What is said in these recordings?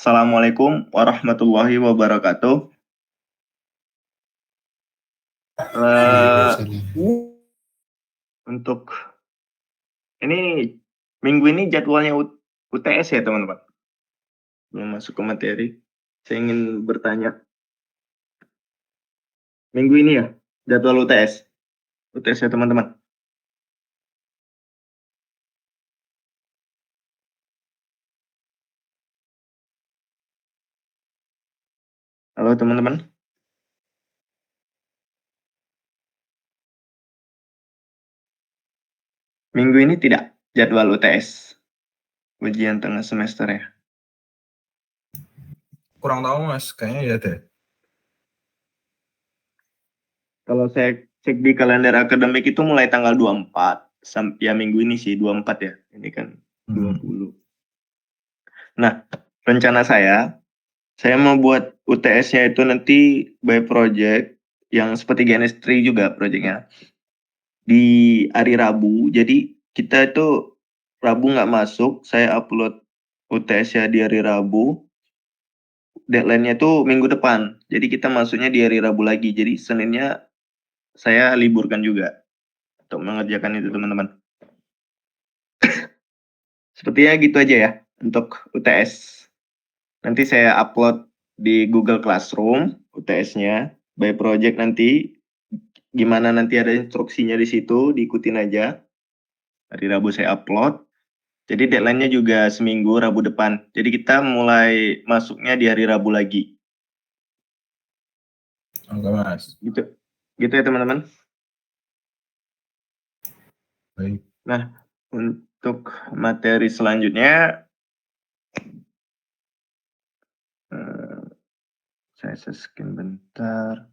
Assalamualaikum warahmatullahi wabarakatuh. Waalaikumsalam. Untuk ini minggu ini jadwalnya UTS ya teman-teman. Belum masuk ke materi. Saya ingin bertanya. Minggu ini ya jadwal UTS. UTS ya teman-teman. Halo teman-teman. Minggu ini tidak jadwal UTS. Ujian tengah semester ya. Kurang tahu Mas, kayaknya ya deh. Kalau saya cek di kalender akademik itu mulai tanggal 24 sampai ya minggu ini sih 24 ya. Ini kan 20. Nah, rencana saya mau buat UTS-nya itu nanti by project yang seperti GNS3 juga projectnya di hari Rabu. Jadi kita itu Rabu nggak masuk, saya upload UTS-nya di hari Rabu. Deadline-nya tuh minggu depan. Jadi kita masuknya di hari Rabu lagi. Jadi Seninnya saya liburkan juga untuk mengerjakan itu teman-teman. Sepertinya gitu aja ya untuk UTS. Nanti saya upload di Google Classroom UTS-nya by project nanti. Gimana nanti ada instruksinya di situ, diikutin aja. Hari Rabu saya upload. Jadi deadline-nya juga seminggu Rabu depan. Jadi kita mulai masuknya di hari Rabu lagi. Oke Mas. Gitu. Gitu ya teman-teman. Baik. Nah, untuk materi selanjutnya saya scan bentar.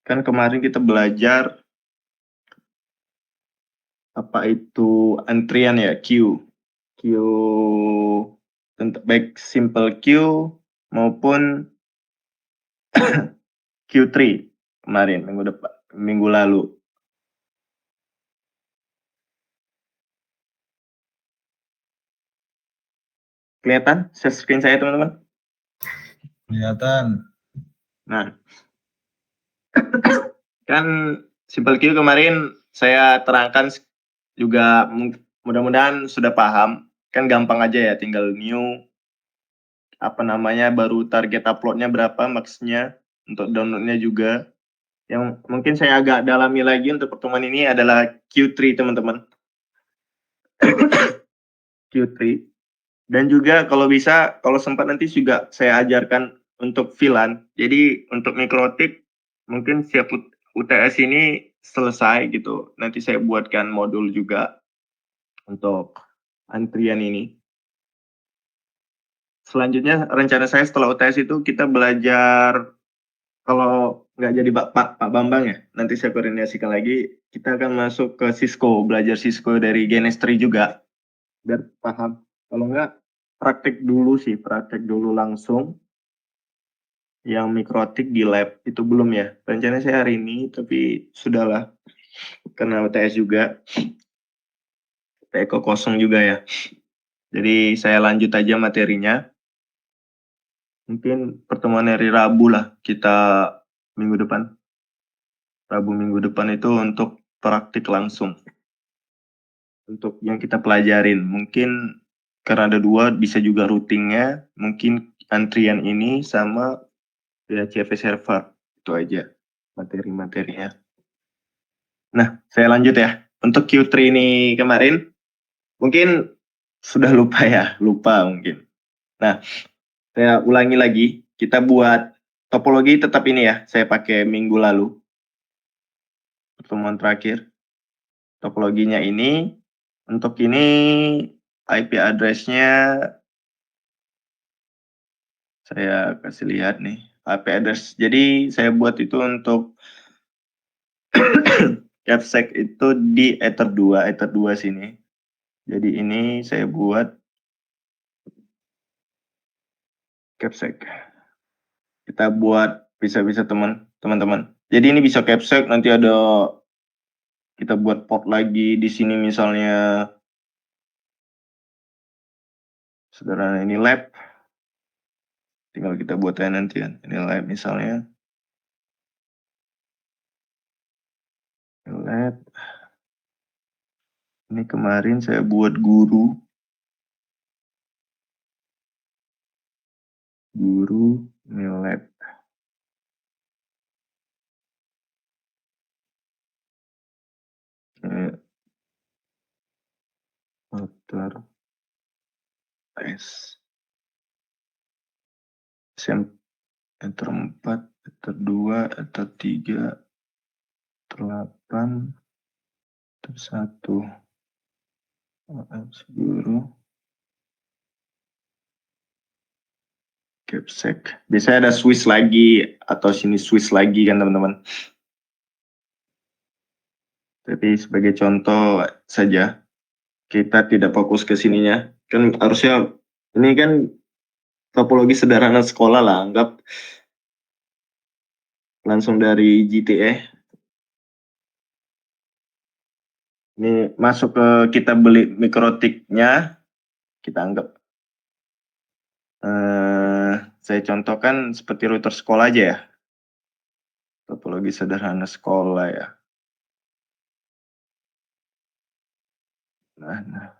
Kan kemarin kita belajar apa itu antrian ya, queue. Baik simple queue maupun Q3 kemarin minggu lalu. Kelihatan share screen saya teman-teman? Kelihatan. Nah, kan simple queue kemarin saya terangkan juga, mudah-mudahan sudah paham. Kan gampang aja ya, tinggal new baru target uploadnya berapa maksnya, untuk downloadnya juga. Yang mungkin saya agak dalami lagi untuk pertemuan ini adalah Q3 teman-teman. Q3. Dan juga kalau bisa, kalau sempat nanti juga saya ajarkan untuk VLAN. Jadi untuk mikrotik mungkin siap UTS ini selesai gitu. Nanti saya buatkan modul juga untuk antrian ini. Selanjutnya rencana saya setelah UTS itu kita belajar, kalau nggak jadi Pak Bambang ya, nanti saya koordinasikan lagi, kita akan masuk ke Cisco, belajar Cisco dari GNS3 juga, biar paham. Kalau nggak, praktek dulu langsung, yang mikrotik di lab, itu belum ya. Rencananya saya hari ini, tapi sudahlah, karena UTS juga, TEKO kosong juga ya. Jadi saya lanjut aja materinya. Mungkin pertemuan hari Rabu lah, kita minggu depan. Rabu minggu depan itu untuk praktik langsung. Untuk yang kita pelajarin, mungkin karena ada 2, bisa juga routingnya, mungkin antrian ini sama PHP server. Itu aja materi-materinya. Nah, saya lanjut ya. Untuk Q3 ini kemarin, mungkin sudah lupa mungkin. Nah, saya ulangi lagi, kita buat topologi tetap ini ya, saya pakai minggu lalu. Pertemuan terakhir. Topologinya ini, untuk ini IP address-nya saya kasih lihat nih, IP address. Jadi saya buat itu untuk capsec itu di Ether 2 sini. Jadi ini saya buat capsec. Kita buat bisa-bisa teman-teman. Jadi ini bisa capsec, nanti ada kita buat port lagi di sini misalnya sederhana. Ini lab, tinggal kita buat aja nanti kan. Ini lab misalnya. Ini lab. Ini kemarin saya buat guru. Ini lab. Motor tes. Enter 4, enter 2, enter 3, enter 8, enter 1. Guru. Capsek. Biasanya ada Swiss lagi atau sini Swiss lagi kan teman-teman. Tapi sebagai contoh saja, kita tidak fokus ke sininya. Kan harusnya ini kan topologi sederhana sekolah lah, anggap langsung dari GTA. Ini masuk ke kita beli mikrotiknya, kita anggap. Saya contohkan seperti router sekolah aja ya. Topologi sederhana sekolah ya. Nah.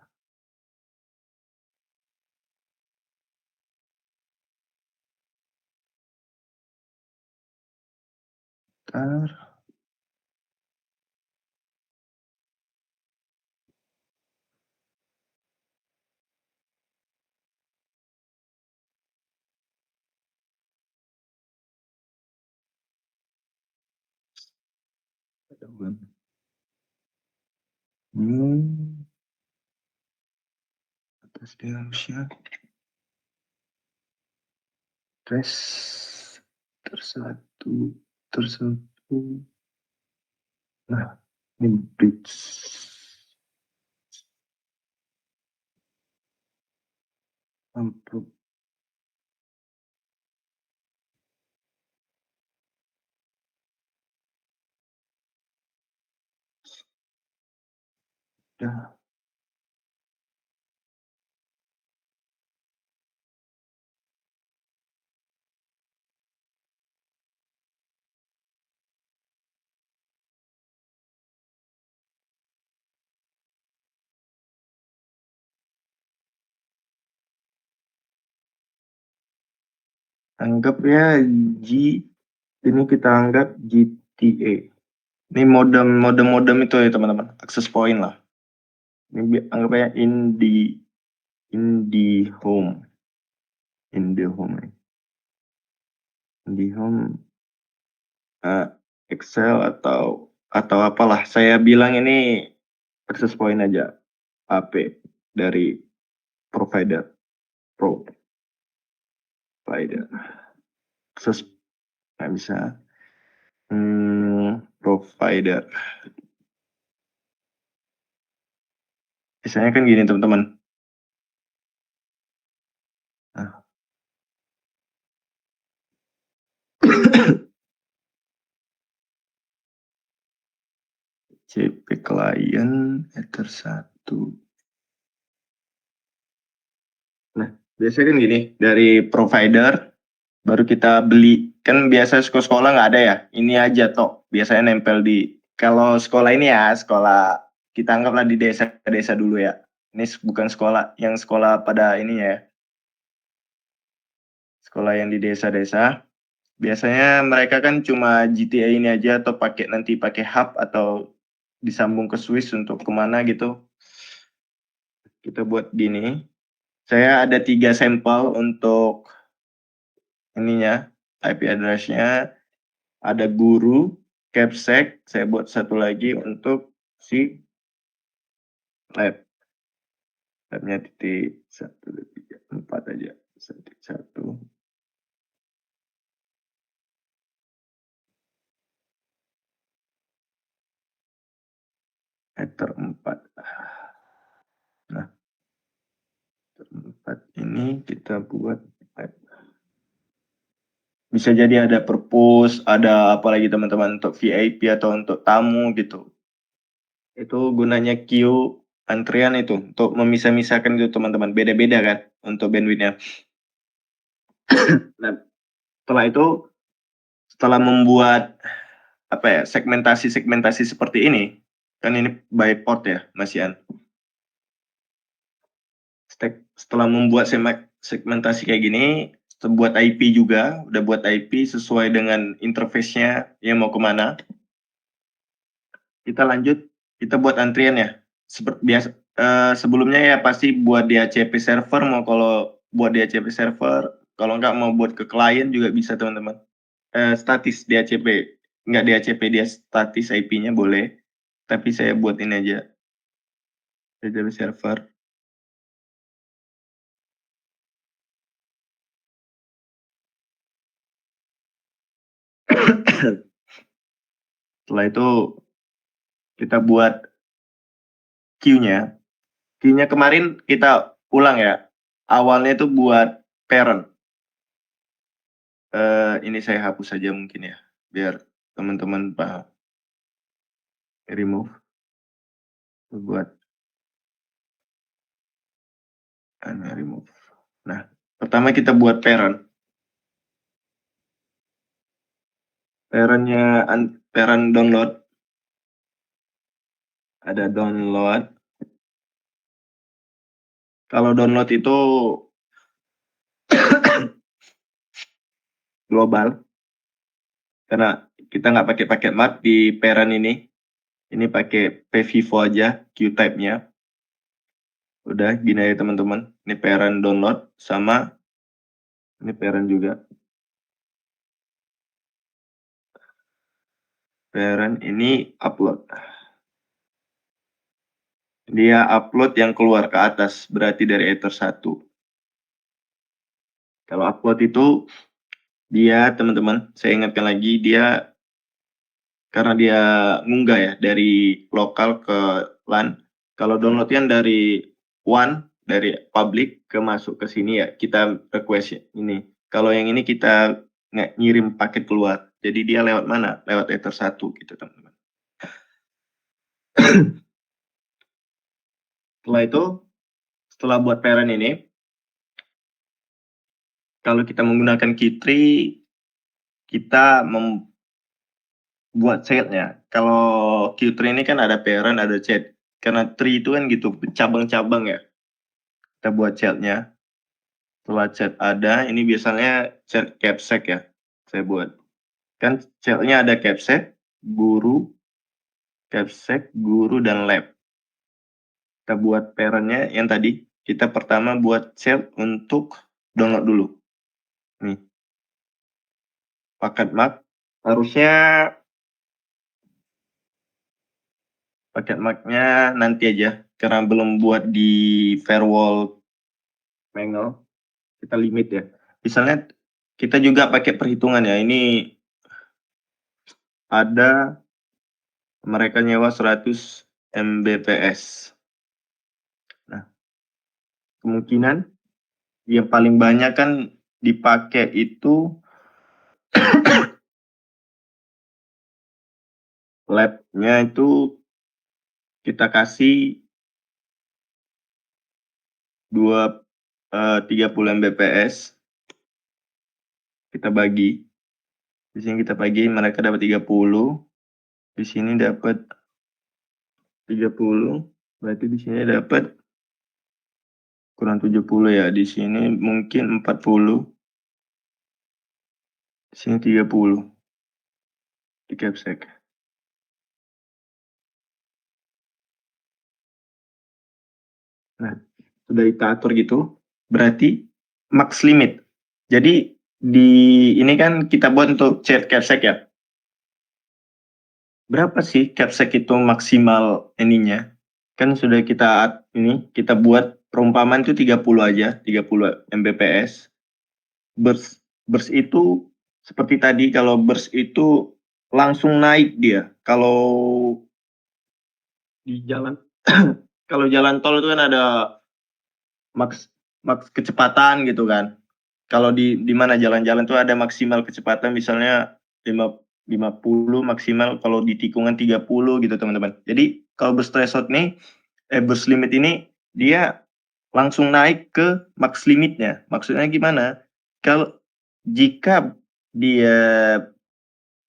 Atas dia harusnya tes tersatu. Nah, ini bridge. Untuk ya. Anggap ya ini kita anggap GTA. Ini modem itu ya teman-teman, access point lah. Ini anggap ya in the home Excel atau apalah. Saya bilang ini access point aja, AP dari provider. Akses nggak bisa. Provider. Biasanya kan gini teman-teman. Nah. CP client ether 1. Nah, biasanya kan gini, dari provider baru kita beli. Kan biasa sekolah nggak ada ya. Ini aja toh, biasanya nempel di, kalau sekolah ini ya, sekolah kita anggaplah di desa-desa dulu ya. Ini bukan sekolah, yang sekolah pada ini ya. Sekolah yang di desa-desa. Biasanya mereka kan cuma GTA ini aja atau nanti pakai hub atau disambung ke Swiss untuk kemana gitu. Kita buat gini. Saya ada 3 sampel untuk ininya, IP address-nya. Ada guru, capsec, saya buat satu lagi untuk si lab. Labnya titik 1, 2, 3, 4 aja. 1. Ether 4. Nah, Ether 4 ini kita buat lab. Bisa jadi ada purpose, ada apa lagi teman-teman untuk VIP atau untuk tamu gitu. Itu gunanya queue antrian itu untuk memisah-misahkan itu teman-teman, beda-beda kan untuk bandwidthnya. Nah, setelah membuat apa ya, segmentasi seperti ini, kan ini by port ya Mas Ian. Setelah membuat segmentasi kayak gini, buat IP juga, udah buat IP sesuai dengan interface-nya yang mau kemana. Kita lanjut, kita buat antrian ya. Seperti biasa, sebelumnya ya pasti buat DHCP server, mau kalau buat DHCP server, kalau nggak mau buat ke klien juga bisa teman-teman. Statis DHCP, nggak DHCP, dia statis IP-nya boleh, tapi saya buat ini aja, DHCP server. Setelah itu kita buat queue-nya. Queue-nya kemarin kita ulang ya. Awalnya itu buat parent. Ini saya hapus saja mungkin ya, biar teman-teman paham. Remove. Buat remove. Nah, pertama kita buat parent. Parentnya parent download. Ada download. Kalau download itu global, karena kita nggak pakai paket mat di parent ini. Ini pakai pvivo aja, QType-nya. Udah gini aja teman-teman. Ini parent download sama ini parent juga. Parent ini upload. Dia upload yang keluar ke atas, berarti dari Ether 1. Kalau upload itu dia teman-teman, saya ingatkan lagi, dia karena dia ngunggah ya dari lokal ke LAN. Kalau download kan dari WAN, dari public ke masuk ke sini ya, kita request ini. Kalau yang ini kita ngirim paket keluar. Jadi dia lewat mana? Lewat Ether 1 gitu teman-teman. Setelah itu, setelah buat parent ini, kalau kita menggunakan key-tree, kita membuat child-nya. Kalau Q3 ini kan ada parent, ada child. Karena tree itu kan gitu, cabang-cabang ya. Kita buat child-nya. Setelah child ada, ini biasanya child capsec ya. Saya buat. Kan child-nya ada capsec, guru, dan lab. Kita buat parent-nya yang tadi. Kita pertama buat child untuk download dulu. Nih. Paket Mac. Harusnya paket Mac-nya nanti aja, karena belum buat di firewall Mangle, kita limit ya. Misalnya kita juga pakai perhitungan ya, ini ada mereka nyewa 100 Mbps. Nah, kemungkinan yang paling banyak kan dipakai itu lab-nya itu kita kasih 30 Mbps. Kita bagi. Di sini kita bagi, mereka dapat 30. Di sini dapat 30. Berarti di sini dapat kurang 70 ya. Di sini mungkin 40. Di sini 30. Di capsec. Nah, sudah kita atur gitu. Berarti max limit. Jadi di ini kan kita buat untuk chat capsec ya. Berapa sih capsec itu maksimal ininya? Kan sudah kita buat perumpamaan itu 30 aja, 30 Mbps. Burst itu seperti tadi, kalau burst itu langsung naik dia. Kalau di jalan kalau jalan tol itu kan ada max kecepatan gitu kan. Kalau di mana jalan-jalan tuh ada maksimal kecepatan, misalnya 50 maksimal, kalau di tikungan 30 gitu teman-teman. Jadi kalau burst threshold nih burst limit ini dia langsung naik ke max limitnya. Maksudnya gimana? Kalau jika dia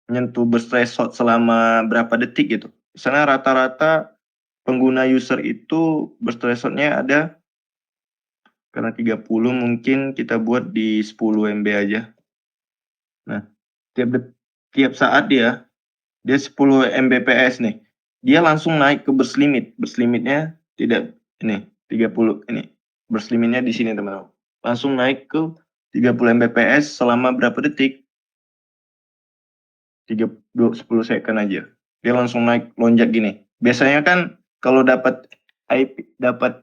menyentuh burst threshold selama berapa detik gitu. Misalnya rata-rata pengguna user itu burst threshold-nya ada, karena 30 mungkin kita buat di 10 MB aja. Nah, tiap saat dia 10 Mbps nih. Dia langsung naik ke burst limit. Burst limitnya tidak ini 30 ini. Burst limitnya di sini teman-teman. Langsung naik ke 30 Mbps selama berapa detik? 10 second aja. Dia langsung naik lonjak gini. Biasanya kan kalau dapat dapat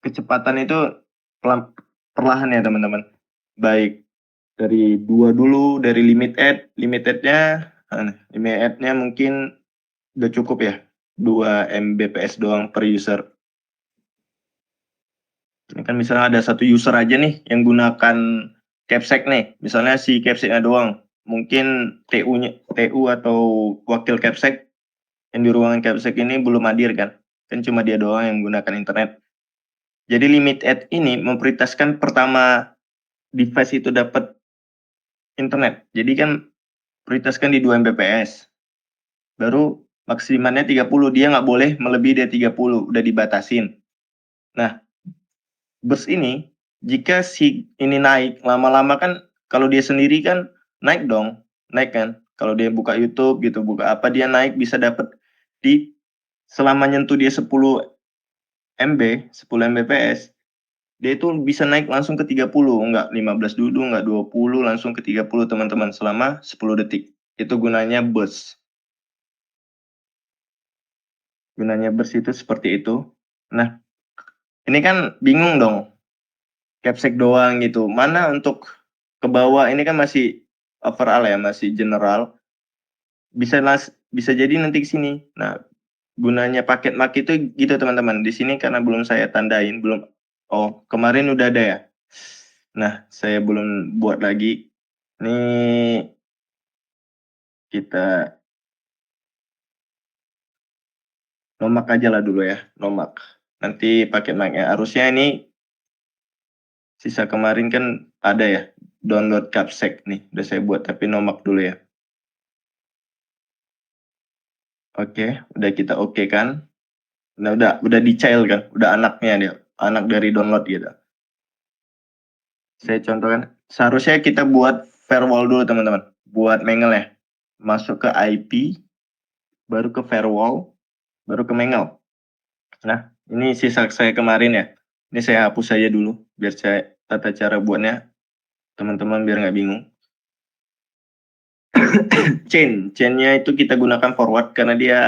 kecepatan itu perlahan ya teman-teman. Baik dari 2 dulu, dari limitednya mungkin udah cukup ya, 2 Mbps doang per user. Ini kan misalnya ada satu user aja nih yang gunakan Capsec nih, misalnya si Capsec-nya doang. Mungkin TU atau wakil Capsec yang di ruangan Capsec ini belum hadir kan cuma dia doang yang menggunakan internet. Jadi limited ini memprioritaskan pertama device itu dapat internet. Jadi kan prioritaskan di 2 Mbps. Baru maksimalnya 30, dia nggak boleh melebihi dari 30, udah dibatasin. Nah, burst ini jika si ini naik lama-lama kan, kalau dia sendiri kan naik kan. Kalau dia buka YouTube gitu, buka apa, dia naik bisa dapat di selama nyentuh dia 10 Mbps, dia itu bisa naik langsung ke 30, enggak 15 dulu, enggak 20, langsung ke 30 teman-teman selama 10 detik. Itu gunanya burst. Gunanya burst itu seperti itu. Nah, ini kan bingung dong. Capsec doang gitu. Mana untuk ke bawah ini kan masih overall ya, masih general. Bisa jadi nanti ke sini. Nah, gunanya paket MAC itu gitu teman-teman. Di sini karena belum saya tandain, belum. Oh, kemarin udah ada ya. Nah, saya belum buat lagi. Ini kita nomak aja lah dulu ya, nomak. Nanti paket MAC-nya. Harusnya ini sisa kemarin kan ada ya, download Capsec nih. Udah saya buat tapi nomak dulu ya. Oke, udah kita oke kan? Nah, udah di-child kan? Udah anaknya dia, anak dari download gitu. Saya contohkan, seharusnya kita buat firewall dulu teman-teman. Buat Mangle ya. Masuk ke IP, baru ke firewall, baru ke Mangle. Nah, ini sisa saya kemarin ya. Ini saya hapus saja dulu, biar saya tata cara buatnya, teman-teman biar nggak bingung. Chainnya itu kita gunakan forward karena dia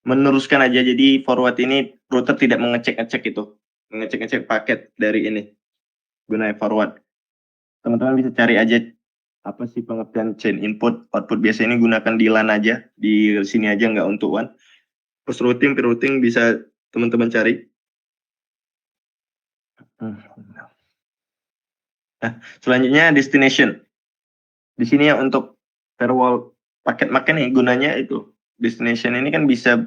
meneruskan aja. Jadi forward ini router tidak mengecek paket dari ini, gunanya forward. Teman-teman bisa cari aja apa sih pengertian chain input output. Biasanya ini gunakan di LAN aja, di sini aja, nggak untuk WAN. Post routing, pre-routing bisa teman-teman cari. Nah, selanjutnya destination. Di sini ya untuk firewall paket makan nih gunanya itu. Destination ini kan bisa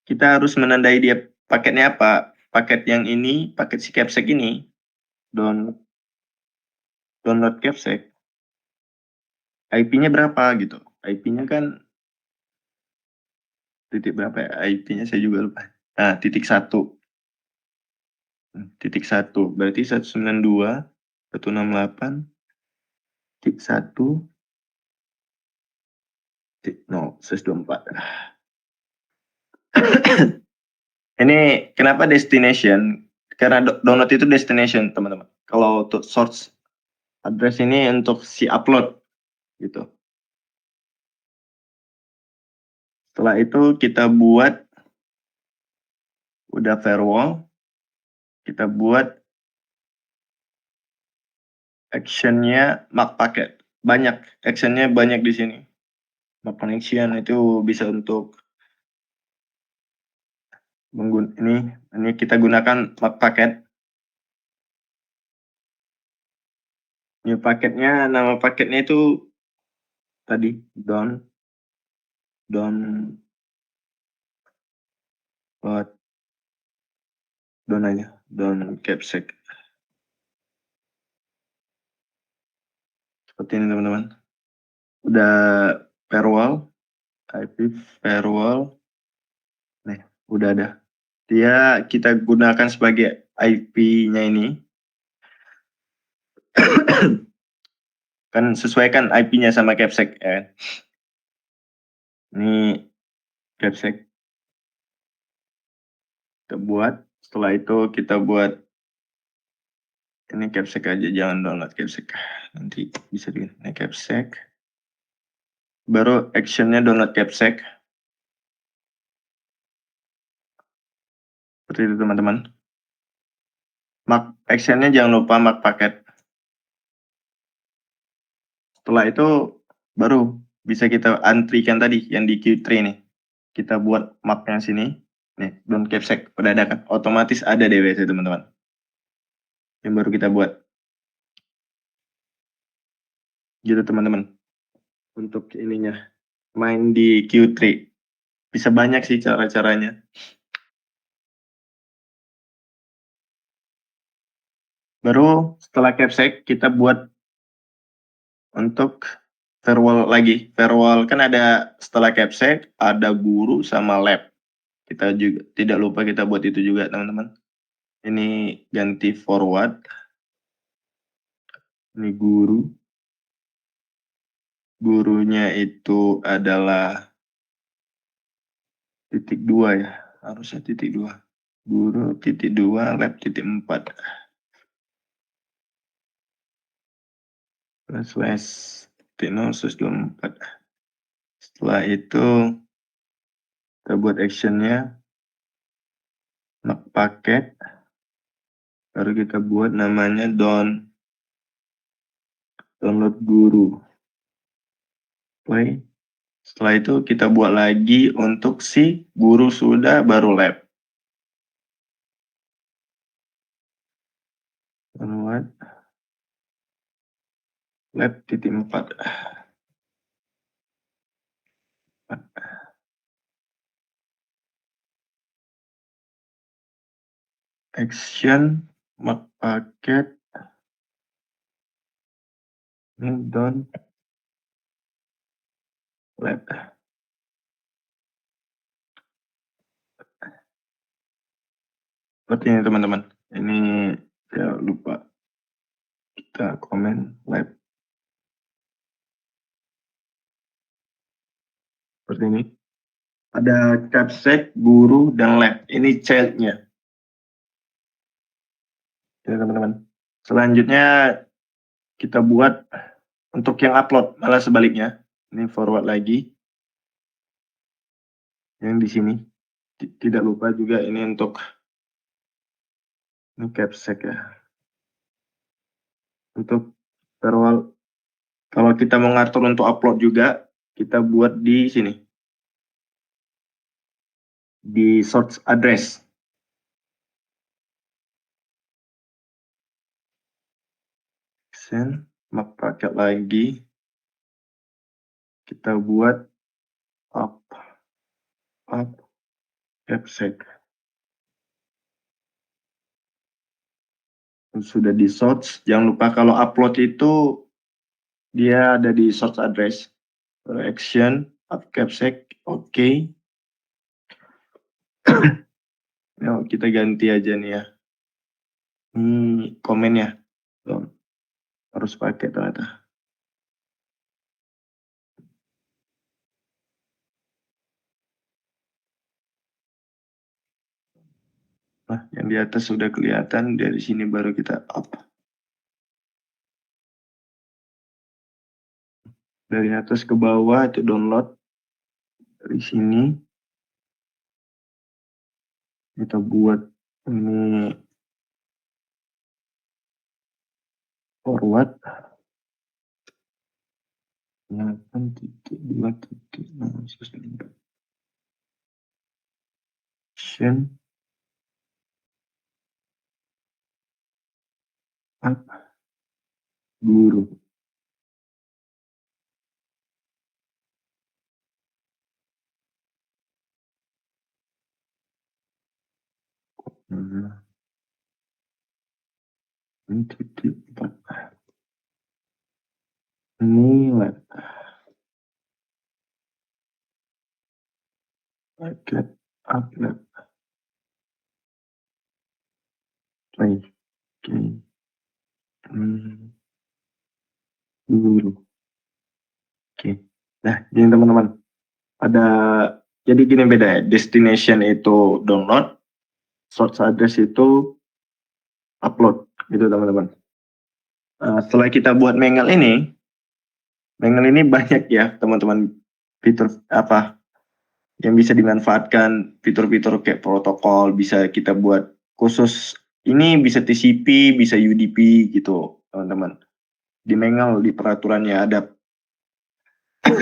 kita harus menandai dia paketnya apa. Paket yang ini, paket si Capsec ini, download Capsec. IP-nya berapa gitu. IP-nya kan titik berapa ya? IP-nya saya juga lupa. Nah, titik 1. Titik 1. Berarti 192, 168, titik 1, no, 124. Ini kenapa destination? Karena download itu destination, teman-teman. Kalau untuk source address ini untuk si upload gitu. Setelah itu kita buat udah firewall, kita buat actionnya MAC packet. Banyak actionnya, banyak di sini. MAC connection itu bisa untuk ini kita gunakan MAC packet. Ini paketnya, nama paketnya itu tadi down buat don aja, don capsec. Seperti ini teman-teman. Udah firewall, IP firewall. Nih, udah ada. Dia kita gunakan sebagai IP-nya ini. Kan sesuaikan IP-nya sama capsec ya. Ini capsec. Kita buat, setelah itu kita buat ini capsec aja, jangan download capsec. Nanti bisa di ini capsec. Baru actionnya download capsec. Seperti itu teman-teman. Mark actionnya jangan lupa mark paket. Setelah itu baru bisa kita antrikan tadi yang di Q3 nih. Kita buat mapnya sini. Nih, don capsec udah ada kan? Otomatis ada DWC teman-teman. Yang baru kita buat. Gitu teman-teman. Untuk ininya main di Q3. Bisa banyak sih cara-caranya. Baru setelah capsec kita buat untuk firewall lagi. Firewall kan ada setelah capsec ada guru sama lab. Kita juga tidak lupa kita buat itu juga teman-teman. Ini ganti forward. Ini guru. Gurunya itu adalah titik 2 ya. Harusnya titik 2. Guru titik 2, lab titik 4. Slash titik 0, slash 24. Setelah itu kita buat actionnya. Mark paket. Baru kita buat namanya download guru. Play. Setelah itu kita buat lagi untuk si guru sudah baru lab. Download lab titik 4. Action mark paket. Ini down lab. Seperti ini teman-teman. Ini saya lupa. Kita komen lab. Seperti ini. Ada capsec, guru, dan lab. Ini childnya. Ya teman-teman. Selanjutnya kita buat untuk yang upload, malah sebaliknya. Ini forward lagi. Yang di sini. Tidak lupa juga ini untuk ini capsec ya. Untuk firewall, kalau kita mau ngatur untuk upload juga, kita buat di sini. Di source address. Send, map paket lagi. Kita buat up capsec. Sudah di source, jangan lupa kalau upload itu dia ada di source address. Action, up capsec, oke. Nah, kita ganti aja nih ya. Ini komennya. Tuh, harus pakai ternyata. Nah, yang di atas sudah kelihatan, dari sini baru kita up. Dari atas ke bawah itu download. Dari sini kita buat ini forward. 8.2.6. Action up guru. Ini titik 4. Ini lab. Paket upload. Play. Oke. Dulu. Oke. Nah, gini teman-teman. Jadi gini beda ya. Destination itu download, source address itu upload, gitu teman-teman. Setelah kita buat Mangle ini banyak ya teman-teman fitur apa yang bisa dimanfaatkan, fitur-fitur kayak protokol bisa kita buat khusus. Ini bisa TCP, bisa UDP gitu teman-teman. Di Mangle di peraturannya ada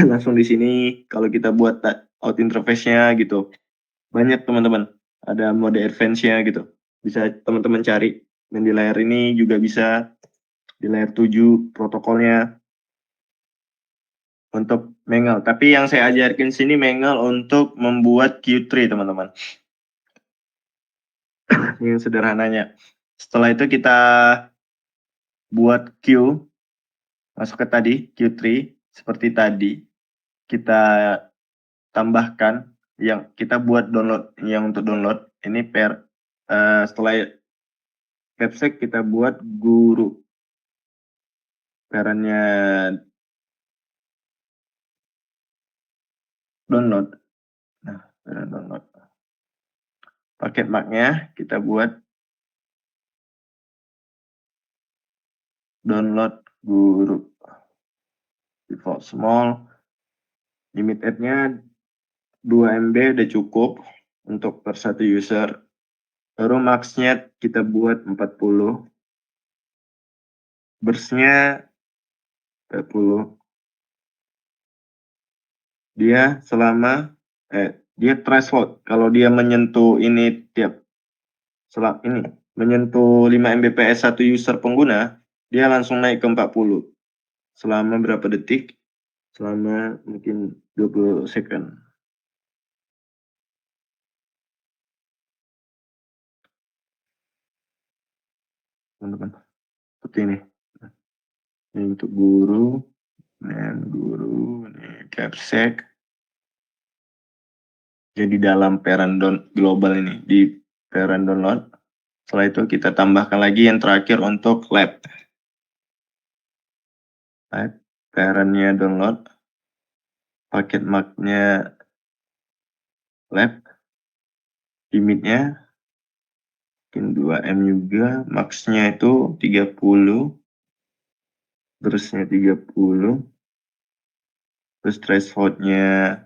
langsung di sini kalau kita buat out interface-nya gitu. Banyak teman-teman. Ada mode advance-nya gitu. Bisa teman-teman cari. Dan di layar ini juga bisa di layar 7 protokolnya untuk Mangle. Tapi yang saya ajarkan sini Mangle untuk membuat Q3 teman-teman. Yang sederhananya. Setelah itu kita buat Q, masuk ke tadi Q3 seperti tadi. Kita tambahkan yang kita buat download, yang untuk download ini setelah capsec kita buat guru perannya download. Nah, peran download paket marknya kita buat download guru default small, limit add-nya 2 MB udah cukup untuk per satu user. Baru max-nya kita buat 40, burst-nya 40. Dia dia threshold. Kalau dia menyentuh ini menyentuh 5 Mbps satu user pengguna, dia langsung naik ke 40. Selama berapa detik? Selama mungkin 20 second. Teman-teman. Seperti ini. Ini untuk guru, dan guru, ini capsec. Jadi dalam parent global ini di parent download. Setelah itu kita tambahkan lagi yang terakhir untuk lab. Parentnya download, paket marknya lab, limitnya mungkin 2M juga, max-nya itu 30, terusnya 30, terus threshold-nya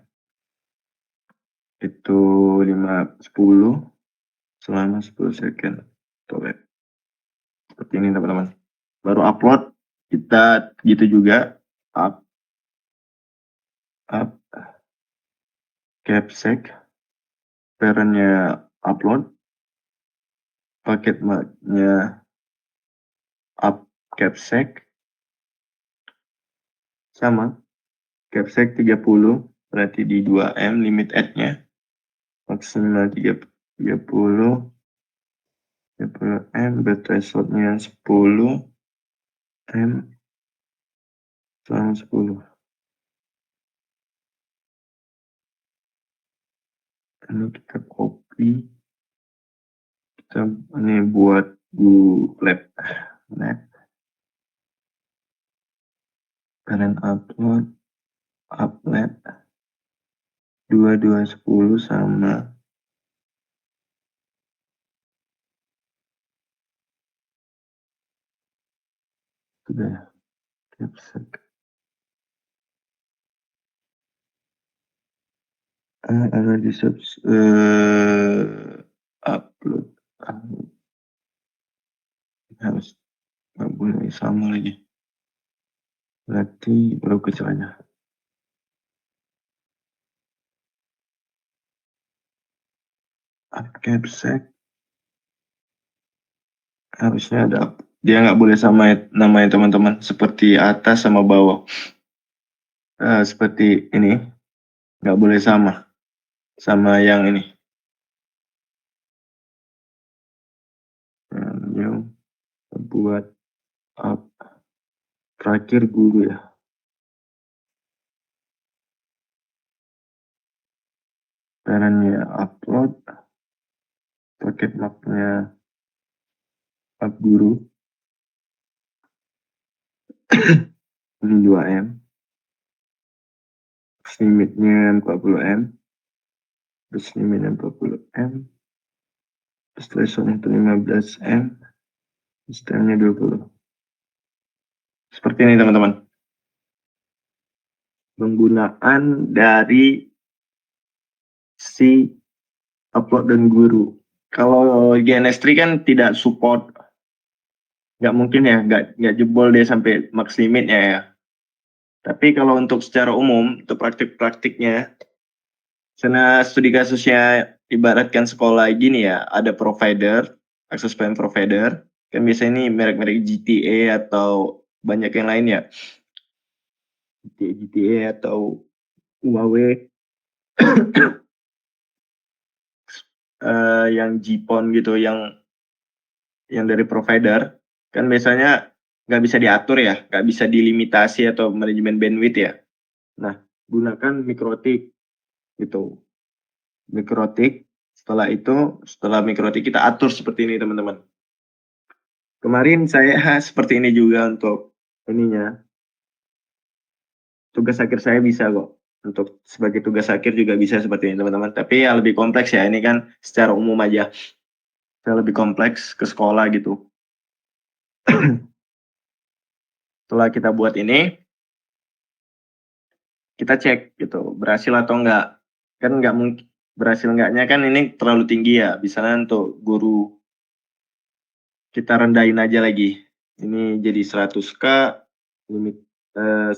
itu 10 selama 10 second. Seperti ini teman-teman. Baru upload, kita gitu juga up capsec, parentnya upload, paket marknya up capsec, sama capsec 30, berarti di 2M limit add-nya maksimal 30 M, threshold-nya 10 M selama 10. Ini kita copy, kita ini buat lab parent upload lab 2210 sama sudah capsec. Ada di upload harus nggak boleh sama lagi, berarti baru kecilnya capsec harusnya ada, dia nggak boleh sama namanya teman-teman, seperti atas sama bawah. Seperti ini nggak boleh sama yang ini. new, buat up. Terakhir guru ya. Caranya upload, paket mapnya up guru. Ini 2M. Limitnya 40M. Terus limitnya 40M. Terus threshold itu 15M. Sistemnya 20. Seperti ini teman-teman. Penggunaan dari si upload dan guru. Kalau GNS3 kan tidak support, nggak mungkin ya, nggak jebol dia sampai max limitnya ya. Tapi kalau untuk secara umum, untuk praktik-praktiknya, karena studi kasusnya ibaratkan sekolah gini ya, ada provider, akses point provider, kan biasanya ini merek-merek GTA atau banyak yang lain ya, GTA atau Huawei, yang GPON gitu, yang dari provider, kan biasanya nggak bisa diatur ya, nggak bisa dilimitasi atau manajemen bandwidth ya. Nah, gunakan MikroTik gitu. MikroTik, setelah MikroTik kita atur seperti ini teman-teman. Kemarin saya seperti ini juga untuk ininya. Tugas akhir saya bisa kok. Untuk sebagai tugas akhir juga bisa seperti ini teman-teman. Tapi ya lebih kompleks ya, ini kan secara umum aja. Saya lebih kompleks ke sekolah gitu. Setelah kita buat ini, kita cek gitu, berhasil atau enggak. Kan enggak mungkin, berhasil enggaknya kan ini terlalu tinggi ya. Misalnya untuk guru, kita rendahin aja lagi. Ini jadi 100k, limit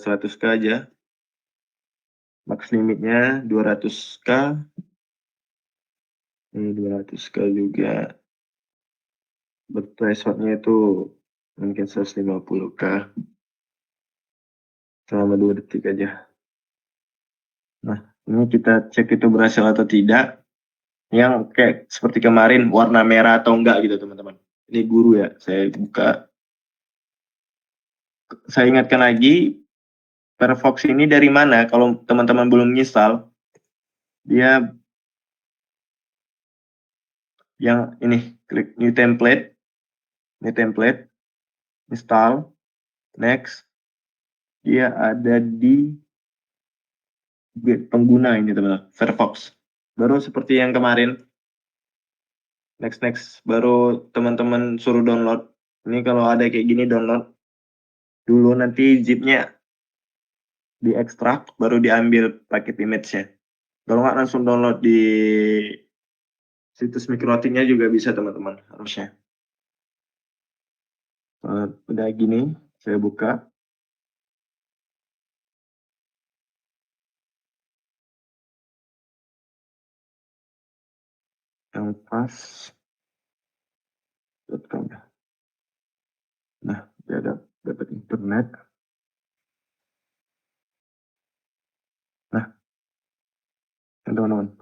100k aja. Max limitnya 200k. Ini 200k juga. Thresholdnya itu mungkin 150k. Selama 2 detik aja. Nah, ini kita cek itu berhasil atau tidak. Yang kayak seperti kemarin, warna merah atau enggak gitu teman-teman. Ini guru ya, saya buka. Saya ingatkan lagi, Firefox ini dari mana? Kalau teman-teman belum install, dia yang ini, klik new template, install, next. Dia ada di pengguna ini teman-teman, Firefox. Baru seperti yang kemarin, next, baru teman-teman suruh download. Ini kalau ada kayak gini download dulu, nanti zipnya diekstrak, baru diambil paket image-nya. Kalau nggak langsung download di situs MikroTiknya juga bisa teman-teman, harusnya. Udah gini, saya buka. Yang pas.com. Nah, dia dapat internet. Nah, teman-teman,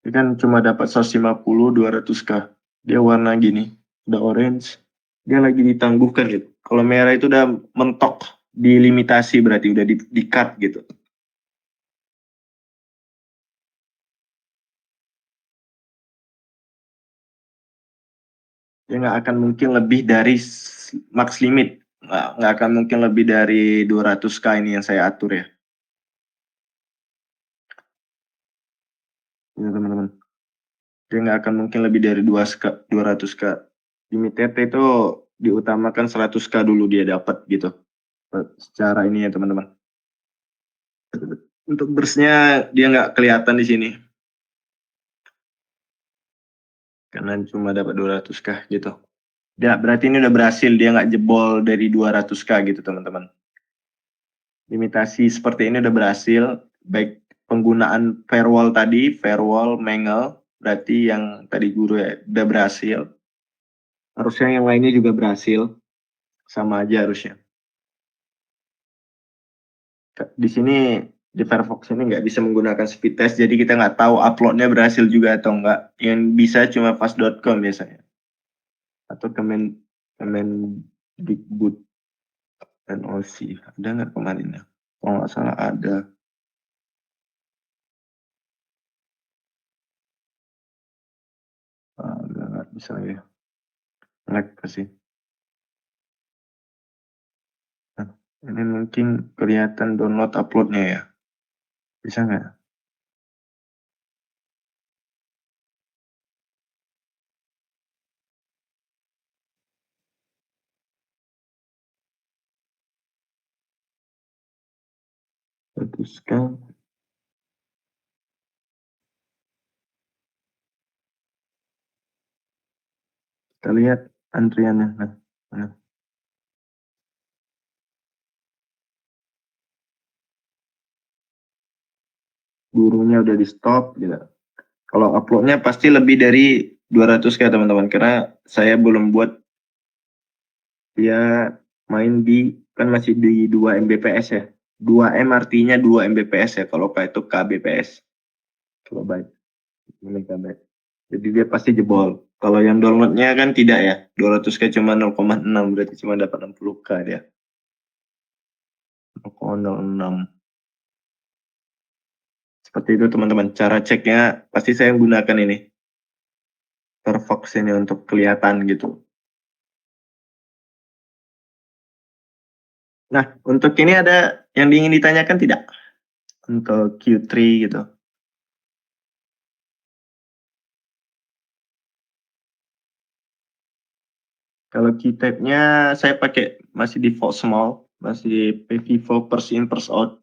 ini kan cuma dapat 150, 200k. Dia warna gini, udah orange. Dia lagi ditangguhkan gitu. Kalau merah itu udah mentok, dilimitasi berarti udah di-cut gitu. Dia nggak akan mungkin lebih dari max limit. Nggak akan mungkin lebih dari 200k ini yang saya atur ya. Ya teman-teman. Dia nggak akan mungkin lebih dari 200k. Limited itu diutamakan 100k dulu dia dapat gitu. Secara ini ya teman-teman. Untuk burstnya dia nggak kelihatan di sini. Karena cuma dapat 200k gitu. Ya, berarti ini udah berhasil, dia nggak jebol dari 200k gitu teman-teman. Limitasi seperti ini udah berhasil, baik penggunaan firewall tadi, firewall, Mangle, berarti yang tadi guru ya udah berhasil. Harusnya yang lainnya juga berhasil, sama aja harusnya. Di sini di Firefox ini nggak bisa menggunakan speed test, jadi kita nggak tahu uploadnya berhasil juga atau enggak. Yang bisa cuma fast.com biasanya. Atau Kemendikbud NOC. Ada nggak kemarin ya? Kalau nggak salah ada. Nggak bisa ya. Lag pasti. Nah, ini mungkin kelihatan download uploadnya ya. Bisa nggak? Hapuskan. Kita lihat antriannya. Nah. Gurunya udah di stop gitu. Kalau uploadnya pasti lebih dari 200 k teman-teman, karena saya belum buat dia main di, kan masih di 2 Mbps ya. 2 M artinya 2 Mbps ya, kalau K itu kbps, kilobyte, megabyte. Jadi dia pasti jebol. Kalau yang downloadnya kan tidak ya, 200 k cuma 0,6, berarti cuma dapat 60 k dia. 0,06. Seperti itu teman-teman. Cara ceknya pasti saya gunakan ini, Firefox ini untuk kelihatan gitu. Nah, untuk ini ada yang ingin ditanyakan tidak? Untuk Q3 gitu. Kalau keytype-nya saya pakai masih default small, masih pvivo first in first out.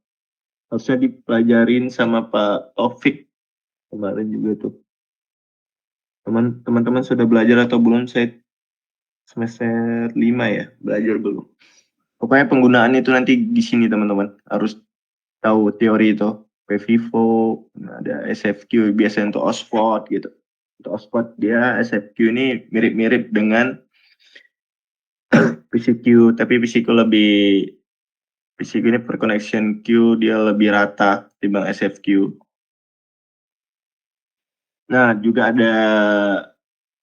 Harusnya dipelajarin sama Pak Taufik kemarin juga tuh. Teman-teman sudah belajar atau belum? Saya semester 5 ya, belajar belum. Pokoknya penggunaan itu nanti di sini teman-teman. Harus tahu teori itu. pvivo, ada SFQ biasanya untuk OSPOT gitu. Untuk OSPOT dia SFQ ini mirip-mirip dengan PCQ, tapi PCQ ini per connection queue dia lebih rata dibanding SFQ. Nah, juga ada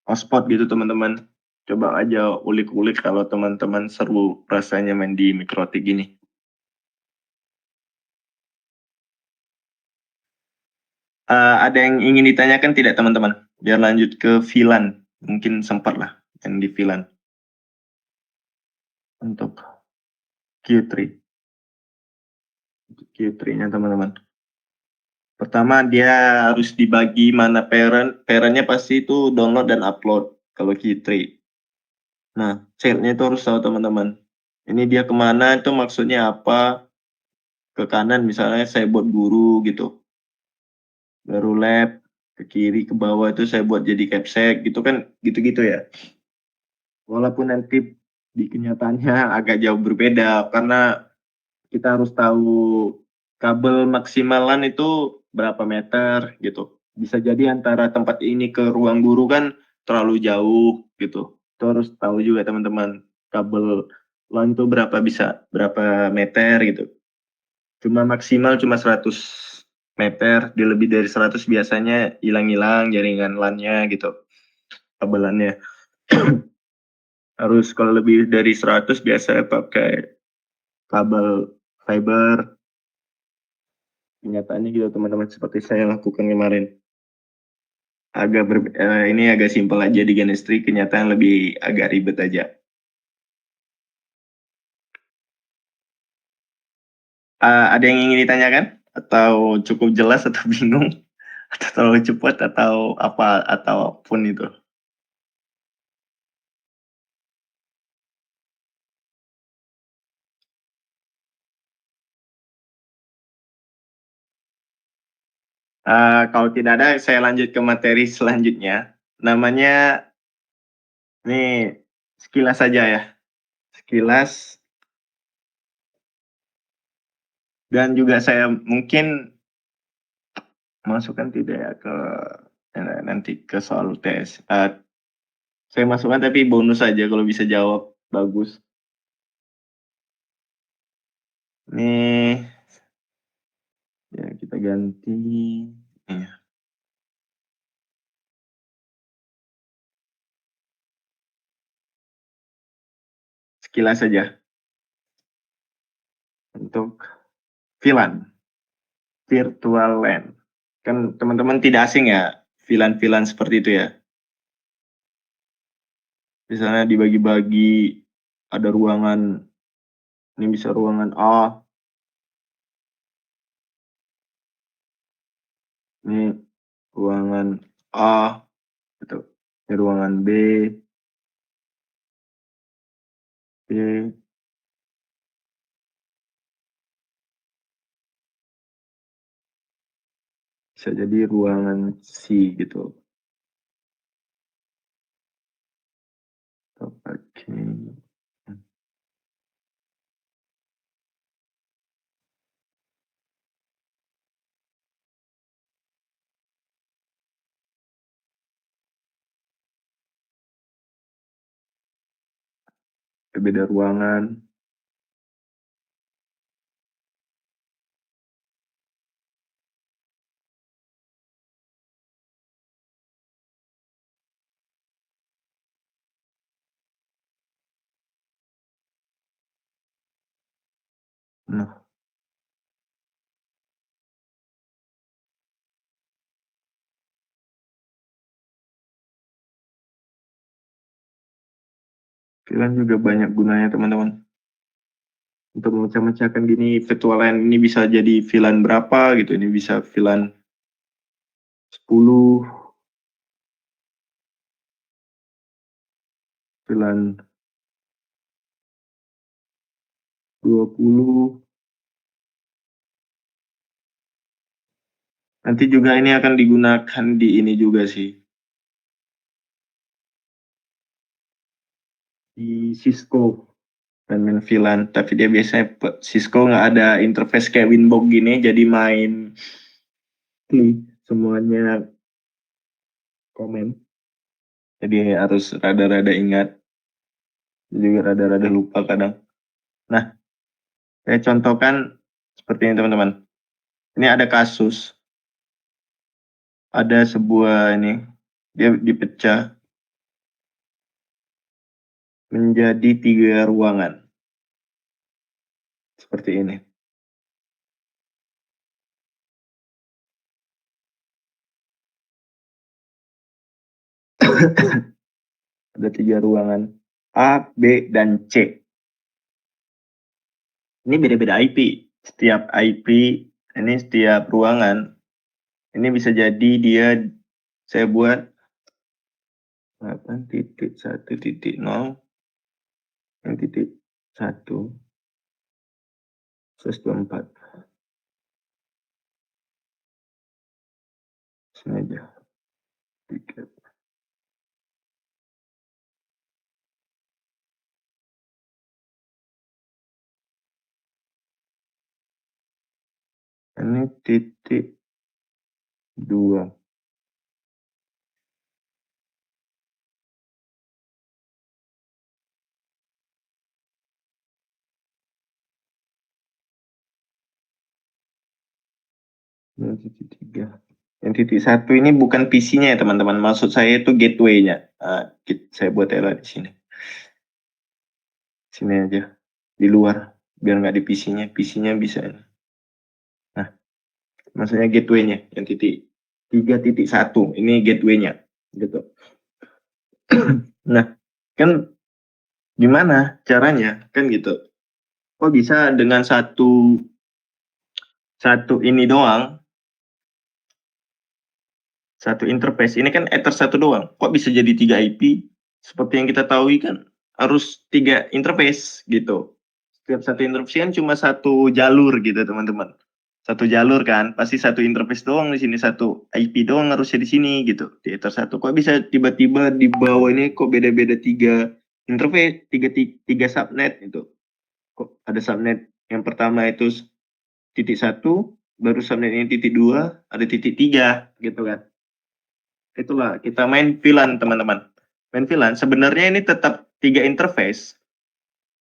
hotspot gitu teman-teman. Coba aja ulik-ulik kalau teman-teman seru rasanya main di Mikrotik gini. Ada yang ingin ditanyakan tidak teman-teman? Biar lanjut ke VLAN. Mungkin sempat lah yang di VLAN. Untuk Q3. Q3-nya teman-teman. Pertama dia harus dibagi mana parentnya pasti itu download dan upload kalau Q3. Nah, chatnya itu harus tahu teman-teman. Ini dia kemana itu maksudnya apa? Ke kanan misalnya saya buat guru gitu. Baru lab, ke kiri, ke bawah itu saya buat jadi capsek gitu kan, gitu-gitu ya. Walaupun nanti di kenyataannya agak jauh berbeda karena kita harus tahu kabel maksimalan itu berapa meter gitu. Bisa jadi antara tempat ini ke ruang guru kan terlalu jauh gitu. Itu harus tahu juga teman-teman. Kabel LAN itu berapa meter gitu. Cuma maksimal cuma 100 meter, di lebih dari 100 biasanya hilang-hilang jaringan LAN-nya gitu. Kabelannya. Harus kalau lebih dari 100 biasa pakai kabel fiber. Kenyataannya gitu teman-teman, seperti saya lakukan kemarin. Ini agak simpel aja di Genestri, kenyataan lebih agak ribet aja. Ada yang ingin ditanyakan? Atau cukup jelas atau bingung? Atau terlalu cepat atau apa ataupun itu? Kalau tidak ada, saya lanjut ke materi selanjutnya. Namanya, ini sekilas saja ya. Sekilas. Dan juga saya mungkin masukkan tidak ya ke nanti ke soal UTS. Saya masukkan tapi bonus saja kalau bisa jawab bagus. Nih, ya kita ganti. Ya. sekilas saja untuk VLAN, virtual LAN. Kan teman-teman tidak asing ya VLAN-VLAN seperti itu ya. Misalnya dibagi-bagi, ada ruangan, ini bisa ruangan A, ini ruangan A, gitu. Ini ruangan B, bisa jadi ruangan C gitu. Oke. Beda ruangan. Nah, VLAN juga banyak gunanya teman-teman. Untuk memecah-mecahkan gini, virtual LAN ini bisa jadi VLAN berapa gitu. Ini bisa VLAN 10, VLAN 20. Nanti juga ini akan digunakan di ini juga sih. Di Cisco dan main VLAN. Tapi dia biasanya Cisco nggak ada interface kayak Winbox gini. Jadi main klik semuanya komen. Jadi harus rada-rada ingat. Juga rada-rada lupa kadang. Nah, saya contohkan seperti ini teman-teman. Ini ada kasus. Ada sebuah ini, dia dipecah menjadi 3 ruangan. Seperti ini. Ada 3 ruangan. A, B, dan C. Ini beda-beda IP. Setiap IP, ini setiap ruangan, ini bisa jadi dia, saya buat 8.1.0, yang titik 1, 124. Sini aja. Ini titik 2. Ini titik 3. Yang titik 1 ini bukan PC-nya ya teman-teman. Maksud saya itu gateway-nya. Saya buat error di sini. Sini aja. Di luar. Biar nggak di PC-nya. PC-nya bisa. Nah, maksudnya gateway-nya. Yang titik 3.1. Ini gateway-nya. Gitu. Nah, kan gimana caranya? Kan gitu. Kok bisa dengan satu ini doang, satu interface, ini kan ether 1 doang, kok bisa jadi 3 IP? Seperti yang kita tahu kan harus 3 interface gitu. Setiap satu interface kan cuma satu jalur gitu teman-teman. Satu jalur kan, pasti satu interface doang di sini, satu IP doang harusnya di sini gitu. Di ether 1 kok bisa tiba-tiba di bawah ini kok beda-beda 3 interface, 3 subnet itu. Kok ada subnet yang pertama itu titik 1, baru subnet ini titik 2, ada titik 3 gitu kan. Itulah kita main VLAN teman-teman. Main VLAN sebenarnya ini tetap 3 interface.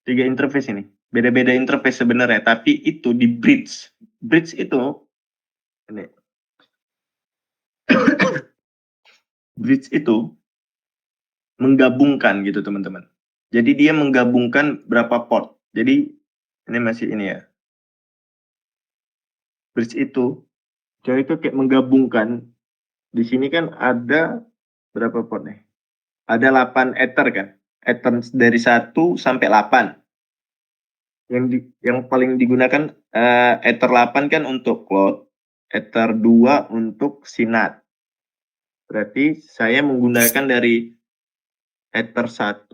3 interface ini. Beda-beda interface sebenarnya, tapi itu di bridge. Bridge itu ini. Bridge itu menggabungkan gitu teman-teman. Jadi dia menggabungkan berapa port. Jadi ini masih ini ya. Bridge itu, jadi itu kayak menggabungkan. Di sini kan ada berapa port nih? Ada 8 ether kan? Ether dari 1 sampai 8. Yang paling digunakan ether 8 kan untuk cloud, ether 2 untuk SYNAT. Berarti saya menggunakan dari ether 1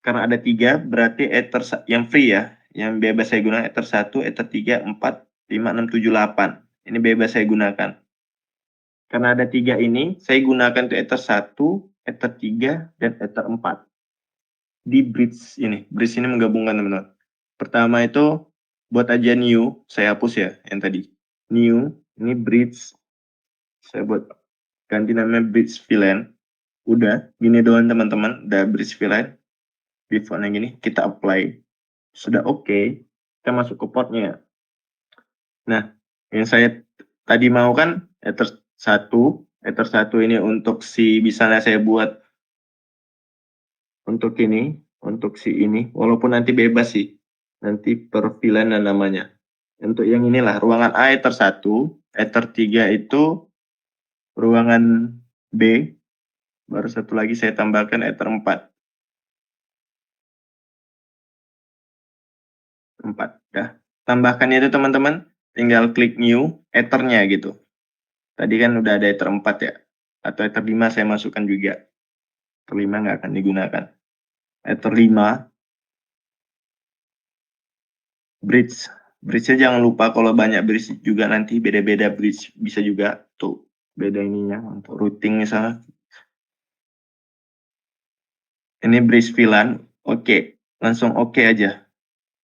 karena ada 3, berarti ether yang free ya. Yang bebas saya gunakan ether 1, ether 3, 4, 5, 6, 7, 8. Ini bebas saya gunakan. Karena ada 3 ini, saya gunakan tuh ether 1, ether 3, dan ether 4. Di bridge ini. Bridge ini menggabungkan teman-teman. Pertama itu buat aja new, saya hapus ya yang tadi. New, ini bridge. Saya buat ganti namanya bridge VLAN. Udah, gini doang teman-teman, udah bridge VLAN. Defaultnya gini, kita apply. Sudah oke, kita masuk ke portnya. Nah, yang saya tadi mau kan ether 1. Ether 1 ini untuk si, misalnya saya buat untuk ini, untuk si ini, walaupun nanti bebas sih. Nanti per VLAN dan namanya. Untuk yang inilah, ruangan A ether 1, ether 3 itu ruangan B, baru satu lagi saya tambahkan ether 4. 4, ya. Tambahkan itu teman-teman, tinggal klik new, ethernya gitu. Tadi kan udah ada ether 4 ya, atau ether 5 saya masukkan juga. Ether 5 nggak akan digunakan. Ether 5, bridge. Bridge-nya jangan lupa kalau banyak bridge juga nanti beda-beda bridge bisa juga tuh beda ininya untuk routing misalnya. Ini bridge VLAN, oke, langsung oke aja.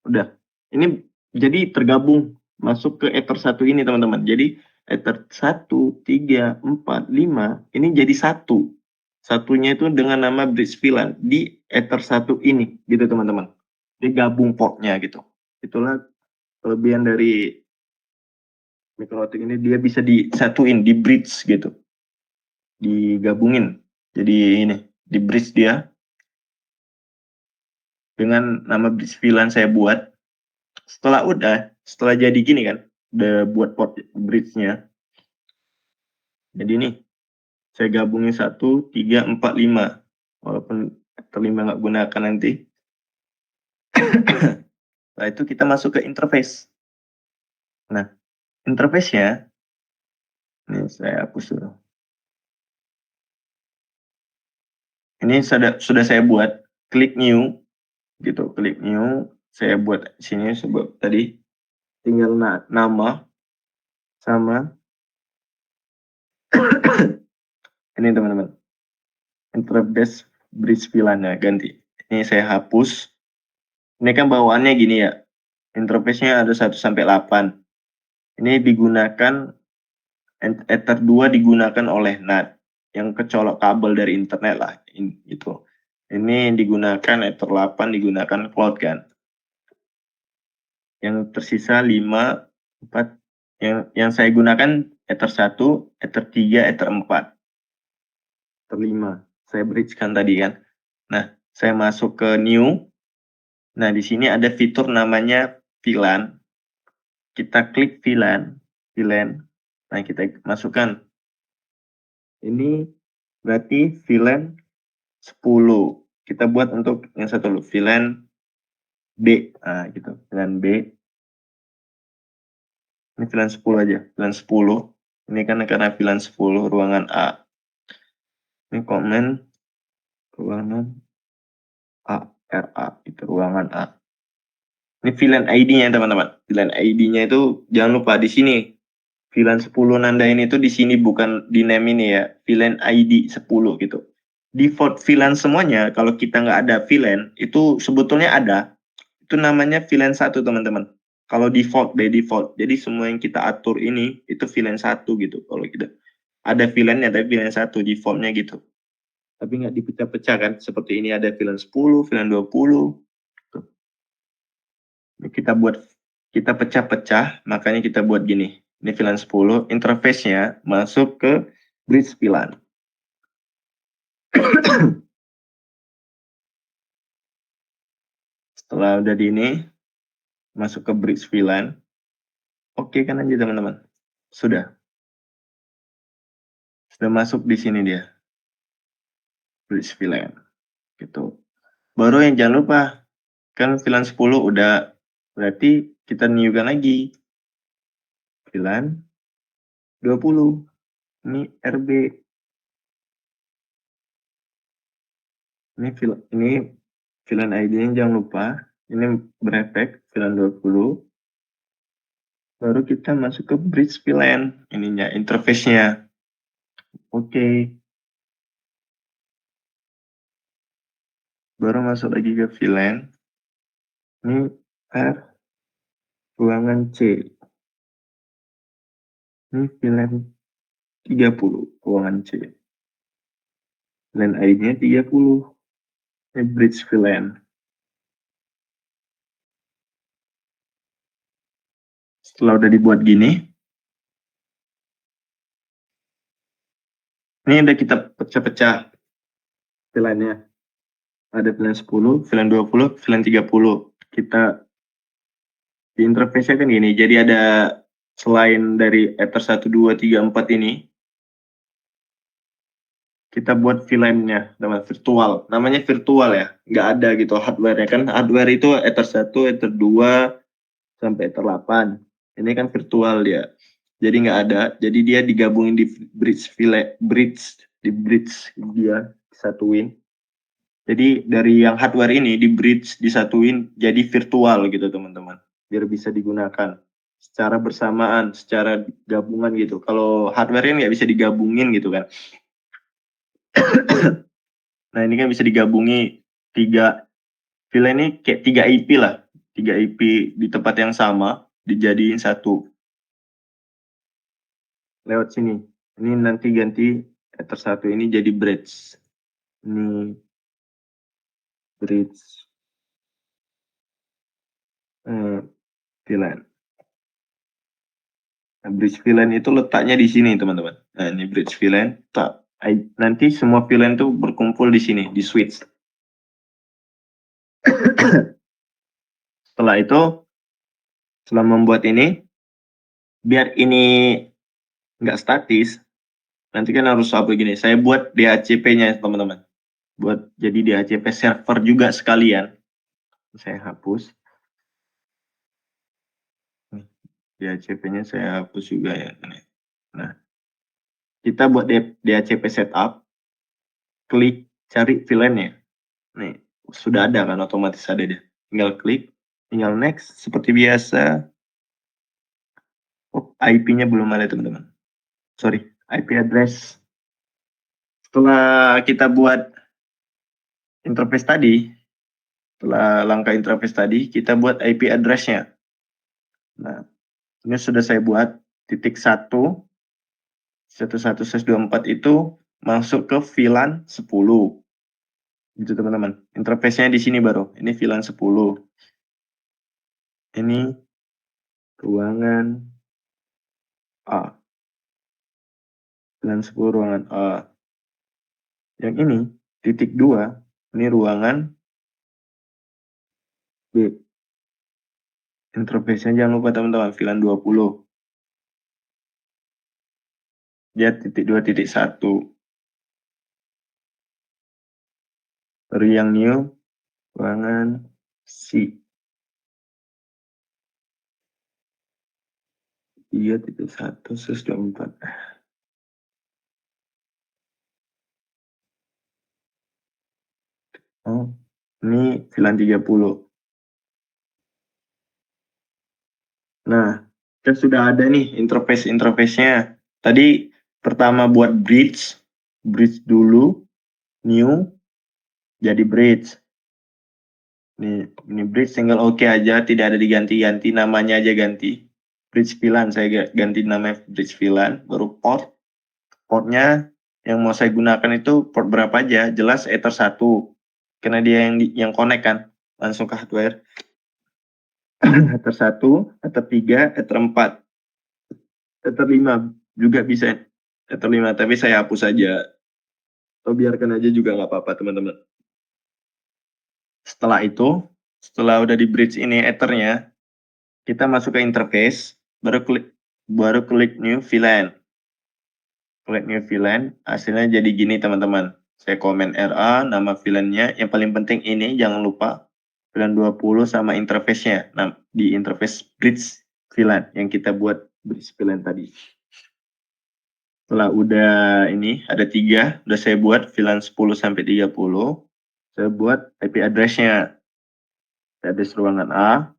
Udah. Ini jadi tergabung masuk ke ether 1 ini teman-teman. Jadi ether 1, 3, 4, 5 ini jadi satu. Satunya itu dengan nama bridge VLAN di ether 1 ini gitu teman-teman. Digabung portnya gitu. Itulah kelebihan dari microtik ini, dia bisa disatuin, di bridge gitu. Digabungin. Jadi ini, di bridge dia dengan nama bridge VLAN saya buat. Setelah jadi gini kan, udah buat port bridge-nya. Jadi nih, saya gabungin 1, 3, 4, 5. Walaupun terlima nggak gunakan nanti. Setelah itu kita masuk ke interface. Nah, interface-nya, ini saya hapus dulu. Ini sudah saya buat, klik new, gitu, klik new, saya buat sini sebab tadi tinggal nama sama ini teman-teman, interface bridge VLAN-nya ganti. Ini saya hapus. Ini kan bawaannya gini ya, interface-nya ada 1 sampai 8. Ini digunakan ether 2 digunakan oleh NAT yang kecolok kabel dari internet lah itu. Ini digunakan ether 8 digunakan cloud kan. Yang tersisa 5, 4 yang saya gunakan ether 1, ether 3, ether 4. Ether 5 saya bridge-kan tadi kan. Nah, saya masuk ke new. Nah, di sini ada fitur namanya VLAN. Kita klik VLAN. Nah, kita masukkan. Ini berarti VLAN 10. Kita buat untuk yang satu dulu, VLAN B. Nah, gitu. VLAN B. Ini VLAN 10 aja. VLAN 10. Ini kan karena VLAN 10 ruangan A. Ini komen ruangan A, RA. Itu ruangan A. Ini VLAN ID-nya teman-teman. VLAN ID-nya itu jangan lupa di sini. VLAN 10 nandain itu di sini, bukan di name ini ya. VLAN ID 10 gitu. Default VLAN semuanya, kalau kita nggak ada VLAN, itu sebetulnya ada. Itu namanya VLAN 1 teman-teman. Kalau default, by default. Jadi semua yang kita atur ini, itu VLAN 1 gitu. Kalau kita ada VLAN-nya, tapi VLAN 1 default-nya gitu. Tapi nggak dipecah-pecah kan. Seperti ini ada VLAN 10, VLAN 20. Kita pecah-pecah, makanya kita buat gini. Ini VLAN 10, interface-nya masuk ke bridge VLAN. Setelah udah di ini, masuk ke bridge VLAN. Oke kan aja teman-teman. Sudah masuk di sini dia. Bridge VLAN. Gitu. Baru yang jangan lupa, kan VLAN 10 udah, berarti kita new kan lagi. VLAN 20. Ini RB. Ini VLAN ID-nya jangan lupa. Ini berefek VLAN 20. Baru kita masuk ke bridge VLAN. Ininya, interface-nya. Oke. Baru masuk lagi ke VLAN. Ini R ruangan C. Ini VLAN 30 ruangan C. VLAN ID-nya 30. Ini bridge VLAN. Setelah udah dibuat gini, ini udah kita pecah-pecah VLAN-nya. Ada VLAN 10, VLAN 20, VLAN 30. Kita di interface-nya kan gini, jadi ada selain dari Ether 1, 2, 3, 4 ini, kita buat VLAN-nya, namanya virtual. Namanya virtual ya, nggak ada gitu hardware-nya kan. Hardware itu Ether 1, Ether 2, sampai Ether 8. Ini kan virtual dia. Jadi nggak ada, jadi dia digabungin di bridge dia disatuin. Jadi dari yang hardware ini di bridge disatuin jadi virtual gitu teman-teman, biar bisa digunakan secara bersamaan, secara gabungan gitu. Kalau hardware kan nggak bisa digabungin gitu kan. Nah ini kan bisa digabungi 3 VLAN ini kayak 3 IP lah, 3 IP di tempat yang sama dijadiin satu. Lewat sini. Ini nanti ganti Ether 1 ini jadi bridge. Ini bridge VLAN. Nah, bridge VLAN itu letaknya di sini teman-teman. Nah ini bridge VLAN. Nanti semua VLAN itu berkumpul di sini, di switch. Setelah itu, setelah membuat ini, biar ini nggak statis, nanti kan harus apa gini. Saya buat DHCP-nya teman-teman. Buat jadi DHCP server juga sekalian. Saya hapus. DHCP-nya saya hapus juga ya. Nah, kita buat DHCP setup, klik cari VLAN-nya. Nih, sudah ada kan, otomatis ada deh. Tinggal klik, tinggal next seperti biasa. Oh, IP-nya belum ada teman-teman. Sorry, IP address. Setelah kita buat interface tadi, setelah langkah interface tadi, kita buat IP address-nya. Nah, ini sudah saya buat titik 1.11/24 itu masuk ke VLAN 10. Gitu teman-teman. Interface-nya di sini baru. Ini VLAN 10. Ini ruangan A. VLAN 10 ruangan A. Yang ini titik 2, ini ruangan B. Interface-nya jangan lupa teman-teman, VLAN 20. Dia titik 2 titik 1. Baru yang new ruangan C. 3.1/24. Oh, ini VLAN 30. Nah, kan sudah ada nih interface-nya. Tadi pertama buat bridge dulu, new, jadi bridge. Ini bridge tinggal oke aja, tidak ada diganti-ganti, namanya aja ganti. Bridge VLAN, saya ganti namanya bridge VLAN, baru portnya yang mau saya gunakan itu port berapa aja, jelas Ether 1, karena dia yang connect kan, langsung ke hardware. Ether 1, Ether 3, Ether 4, Ether 5 juga bisa, Ether 5, tapi saya hapus aja, atau biarkan aja juga nggak apa-apa teman-teman. Setelah itu, setelah udah di bridge ini ethernya, kita masuk ke interface, baru klik new VLAN. Klik new VLAN, hasilnya jadi gini teman-teman. Saya komen RA, nama VLAN-nya. Yang paling penting ini, jangan lupa VLAN 20 sama interface-nya. Nah, di interface bridge VLAN yang kita buat bridge VLAN tadi. Setelah udah ini, ada 3, udah saya buat VLAN 10 sampai 30. Saya buat IP address-nya. Address ruangan A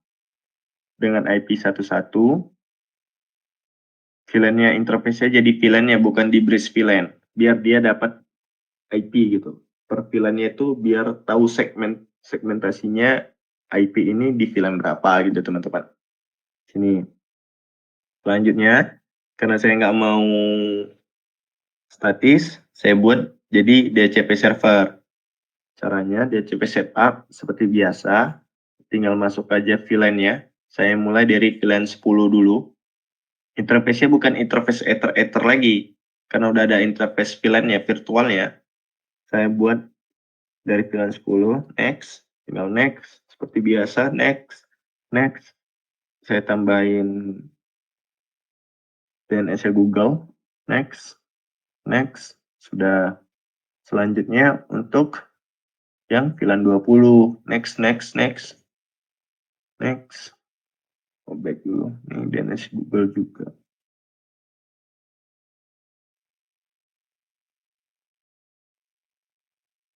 dengan IP 11. VLAN-nya interface-nya jadi VLAN-nya, bukan di bridge VLAN. Biar dia dapat IP gitu. Per VLAN-nya itu biar tahu segmentasinya IP ini di VLAN berapa gitu teman-teman. Sini. Selanjutnya, karena saya nggak mau statis, saya buat jadi DHCP server. Caranya DHCP setup seperti biasa, tinggal masuk aja VLAN-nya. Saya mulai dari VLAN 10 dulu. Interface-nya bukan interface ether lagi, karena udah ada interface VLAN-nya, virtualnya. Saya buat dari VLAN 10, next, tinggal next, seperti biasa, next. Saya tambahin DNS-nya Google, next, sudah. Selanjutnya untuk yang VLAN 20, next. Oh, back dulu, ini DNS Google juga.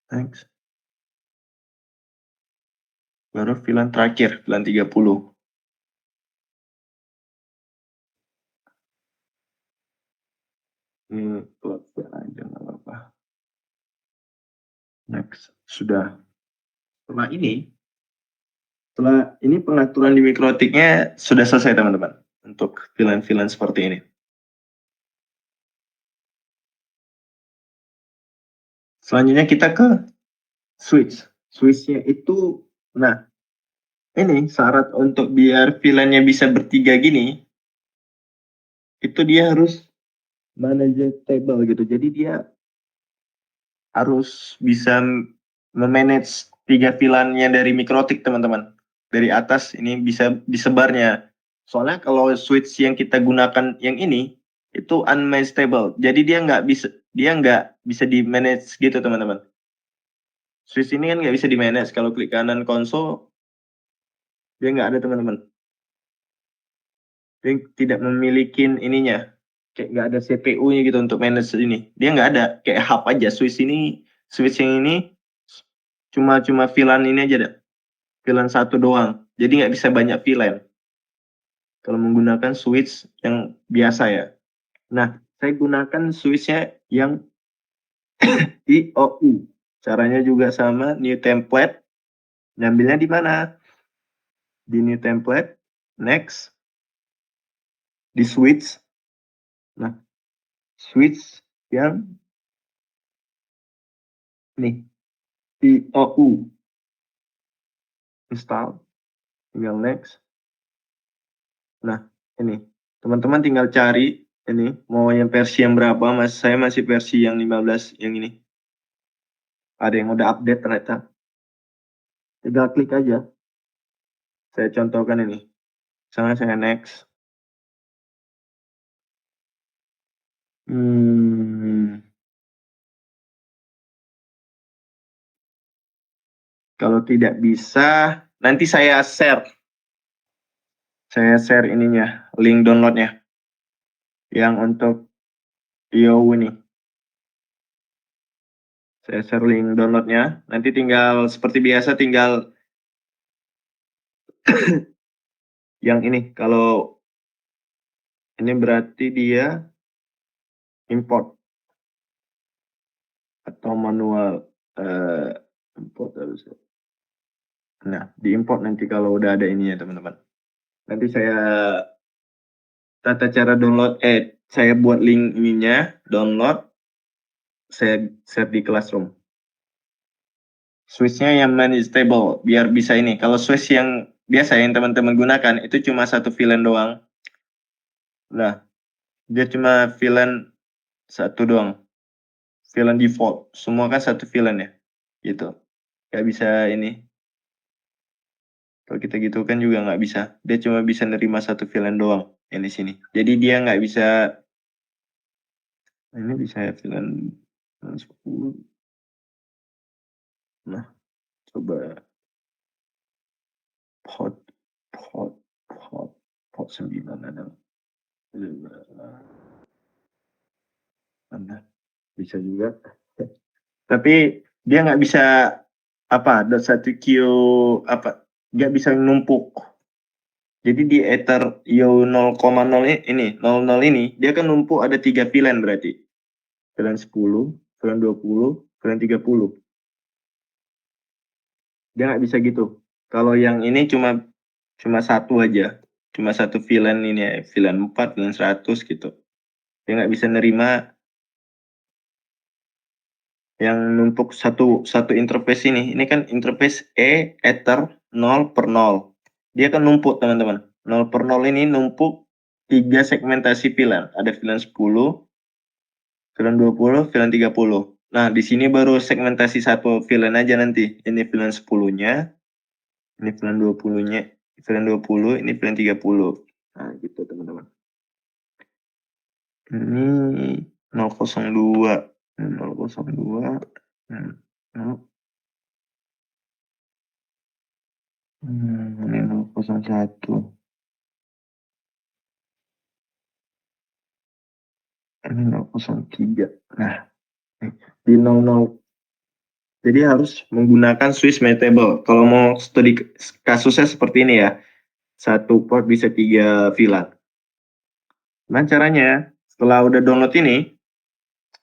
Next. Baru VLAN terakhir, VLAN 30. Ini plotnya aja nggak apa-apa. Next, sudah. Setelah ini pengaturan di mikrotiknya sudah selesai teman-teman. Untuk VLAN seperti ini. Selanjutnya kita ke switch. Switch-nya itu, nah ini syarat untuk biar VLAN-nya bisa bertiga gini, itu dia harus manageable gitu. Jadi dia harus bisa memanage 3 VLAN-nya dari mikrotik teman-teman. Dari atas ini bisa disebarnya. Soalnya kalau switch yang kita gunakan yang ini itu unmanageable. Jadi dia nggak bisa di manage gitu teman-teman. Switch ini kan nggak bisa di manage. Kalau klik kanan konsol dia nggak ada teman-teman. Dia tidak memiliki ininya. Kayak nggak ada CPU-nya gitu untuk manage ini. Dia nggak ada. Kayak hub aja. Switch yang ini cuma VLAN ini aja deh. VLAN 1 doang. Jadi nggak bisa banyak VLAN. Kalau menggunakan switch yang biasa ya. Nah, saya gunakan switch-nya yang IOU. Caranya juga sama, new template. Ngambilnya di mana? Di new template, next, di switch. Nah, switch yang nih, IOU. Install, tinggal next. Nah, ini. Teman-teman tinggal cari ini, mau yang versi yang berapa, saya masih versi yang 15 yang ini. Ada yang udah update ternyata. Tinggal klik aja. Saya contohkan ini. Misalnya saya next. Kalau tidak bisa, nanti saya share. Saya share ininya, link downloadnya. Yang untuk IOU ini. Saya share link downloadnya. Nanti tinggal, seperti biasa, tinggal yang ini. Kalau ini berarti dia import. Atau manual import harusnya. Nah, diimport nanti kalau udah ada ininya teman-teman. Nanti saya tata cara download, saya buat link ininya, download, saya share di Classroom. Switch-nya yang manage table, biar bisa ini. Kalau switch yang biasa yang teman-teman gunakan, itu cuma satu VLAN doang. Nah, dia cuma VLAN satu doang. VLAN default, semua kan satu VLAN ya. Gitu. Gak bisa ini. Kalau kita gitu kan juga nggak bisa. Dia cuma bisa nerima satu VLAN doang yang di sini. Jadi dia nggak bisa. Ini bisa ya VLAN 10. Nah, coba port port port port 9 ada. Mana? Bisa juga. Tapi dia nggak bisa apa, satu queue apa, nggak bisa numpuk. Jadi di Ether IO 0,0 ini 00 ini dia kan numpuk ada 3 VLAN berarti. VLAN 10, VLAN 20, VLAN 30. Dia nggak bisa gitu. Kalau yang ini cuma satu aja. Cuma satu VLAN ini ya, VLAN 4, VLAN 100 gitu. Dia nggak bisa nerima yang numpuk satu interface ini. Ini kan interface Ether 0/0. Dia kan numpuk teman-teman. 0/0 ini numpuk 3 segmentasi VLAN. Ada VLAN 10, VLAN 20, VLAN 30. Nah, di sini baru segmentasi satu VLAN aja nanti. Ini VLAN 10-nya, ini VLAN 20-nya, VLAN 20, ini VLAN 30. Nah, gitu teman-teman. Ini 002, 002. Ini 001. Ini 003. Nah, di 00. Jadi harus menggunakan switch mutable. Kalau mau studi kasusnya seperti ini ya. Satu port bisa 3 VLAN. Nah, caranya setelah udah download ini,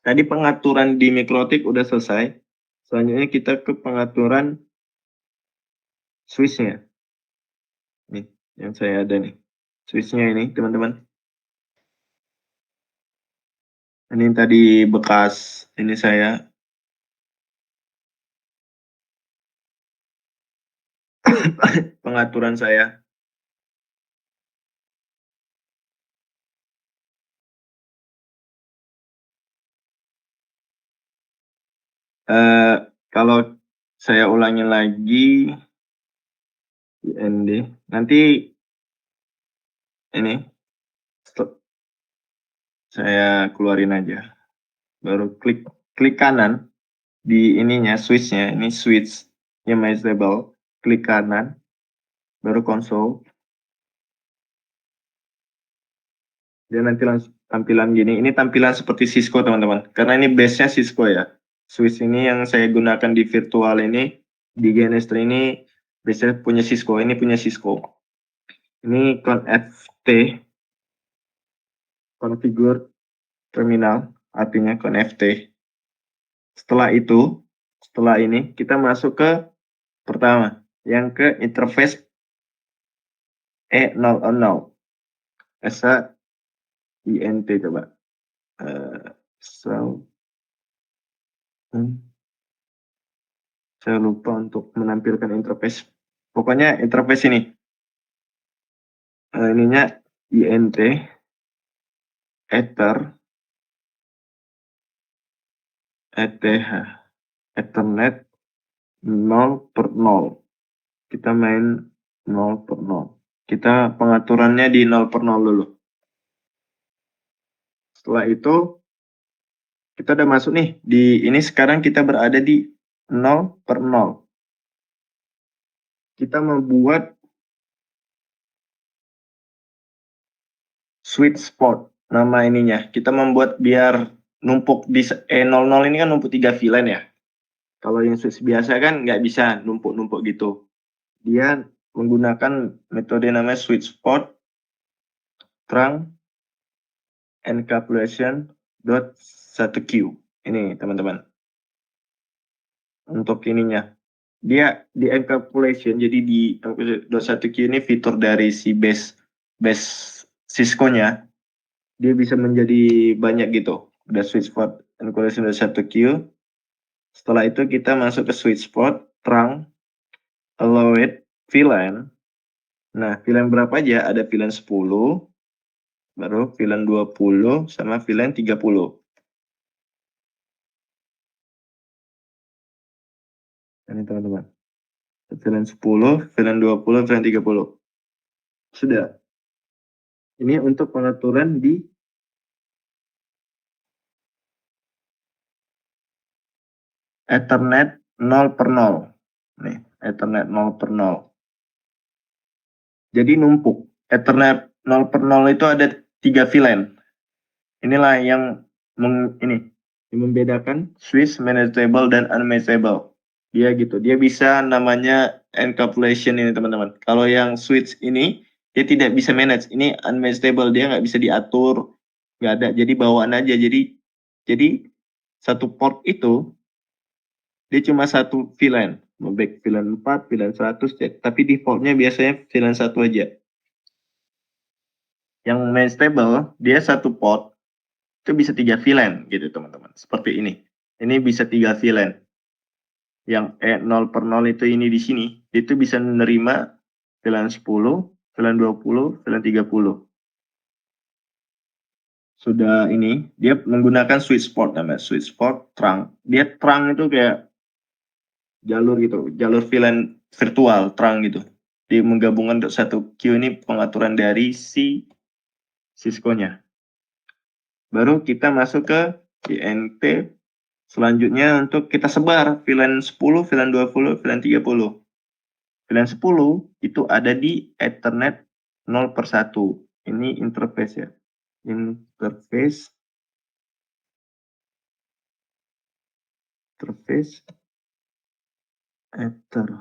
tadi pengaturan di MikroTik udah selesai. Selanjutnya kita ke pengaturan switch-nya. Nih, yang saya ada nih. Switch-nya ini, teman-teman. Ini tadi bekas ini saya. Pengaturan saya. Kalau saya ulangi lagi IND, nanti ini stop. Saya keluarin aja. Baru klik kanan di ininya switch-nya. Ini switch yang mutable. Klik kanan, baru console. Dia nanti langsung tampilan gini. Ini tampilan seperti Cisco teman-teman. Karena ini base-nya Cisco ya. Switch ini yang saya gunakan di virtual ini, di GNS3 ini base-nya punya Cisco. Ini punya Cisco. Ini ConFT, configure terminal, artinya ConFT. Setelah ini kita masuk ke pertama, yang ke interface E00. Esa INT coba. Saya lupa untuk menampilkan interface. Pokoknya interface ini. Ininya INT, Ether, ETH, Ethernet 0/0. Kita main 0/0. Kita pengaturannya di 0/0 dulu. Setelah itu kita udah masuk nih di ini, sekarang kita berada di 0/0. Kita membuat switch port nama ininya. Kita membuat biar numpuk di E00 ini kan numpuk 3 VLAN ya. Kalau yang switch biasa kan nggak bisa numpuk-numpuk gitu. Dia menggunakan metode namanya switch port trunk encapsulation .1Q. Ini teman-teman. Untuk ininya. Dia di encapsulation, jadi di .1Q ini fitur dari si base Cisco-nya. Dia bisa menjadi banyak gitu. Udah switch port encapsulation .1Q. Setelah itu kita masuk ke switch port trunk allowed VLAN. Nah, VLAN berapa aja? Ada VLAN 10, baru VLAN 20, sama VLAN 30. Ini teman-teman. VLAN 10, VLAN 20, VLAN 30. Sudah. Ini untuk pengaturan di Ethernet 0 per 0. Nih, Ethernet 0 per 0. Jadi numpuk. Ethernet 0 per 0 itu ada 3 VLAN. Inilah yang membedakan switch manageable dan unmanageable. Dia gitu. Dia bisa namanya encapsulation ini teman-teman. Kalau yang switch ini dia tidak bisa manage. Ini unmanageable, dia nggak bisa diatur, nggak ada. Jadi bawaan aja. Jadi satu port itu dia cuma satu VLAN. Mau back VLAN 4, VLAN 100, tapi defaultnya biasanya VLAN 1 aja. Yang manageable dia satu port itu bisa 3 VLAN gitu teman-teman. Seperti ini. Ini bisa 3 VLAN. Yang 0 per 0 itu ini di sini. Itu bisa menerima VLAN 10, VLAN 20, VLAN 30. Sudah ini, dia menggunakan switch port namanya. Switch port trunk. Dia trunk itu kayak jalur gitu. Jalur VLAN virtual trunk gitu. Dia menggabungkan untuk satu queue. Ini pengaturan dari si Cisco-nya. Baru kita masuk ke INT. Selanjutnya untuk kita sebar VLAN 10, VLAN 20, VLAN 30. VLAN 10 itu ada di Ethernet 0 per 1. Ini interface ya. Interface Ethernet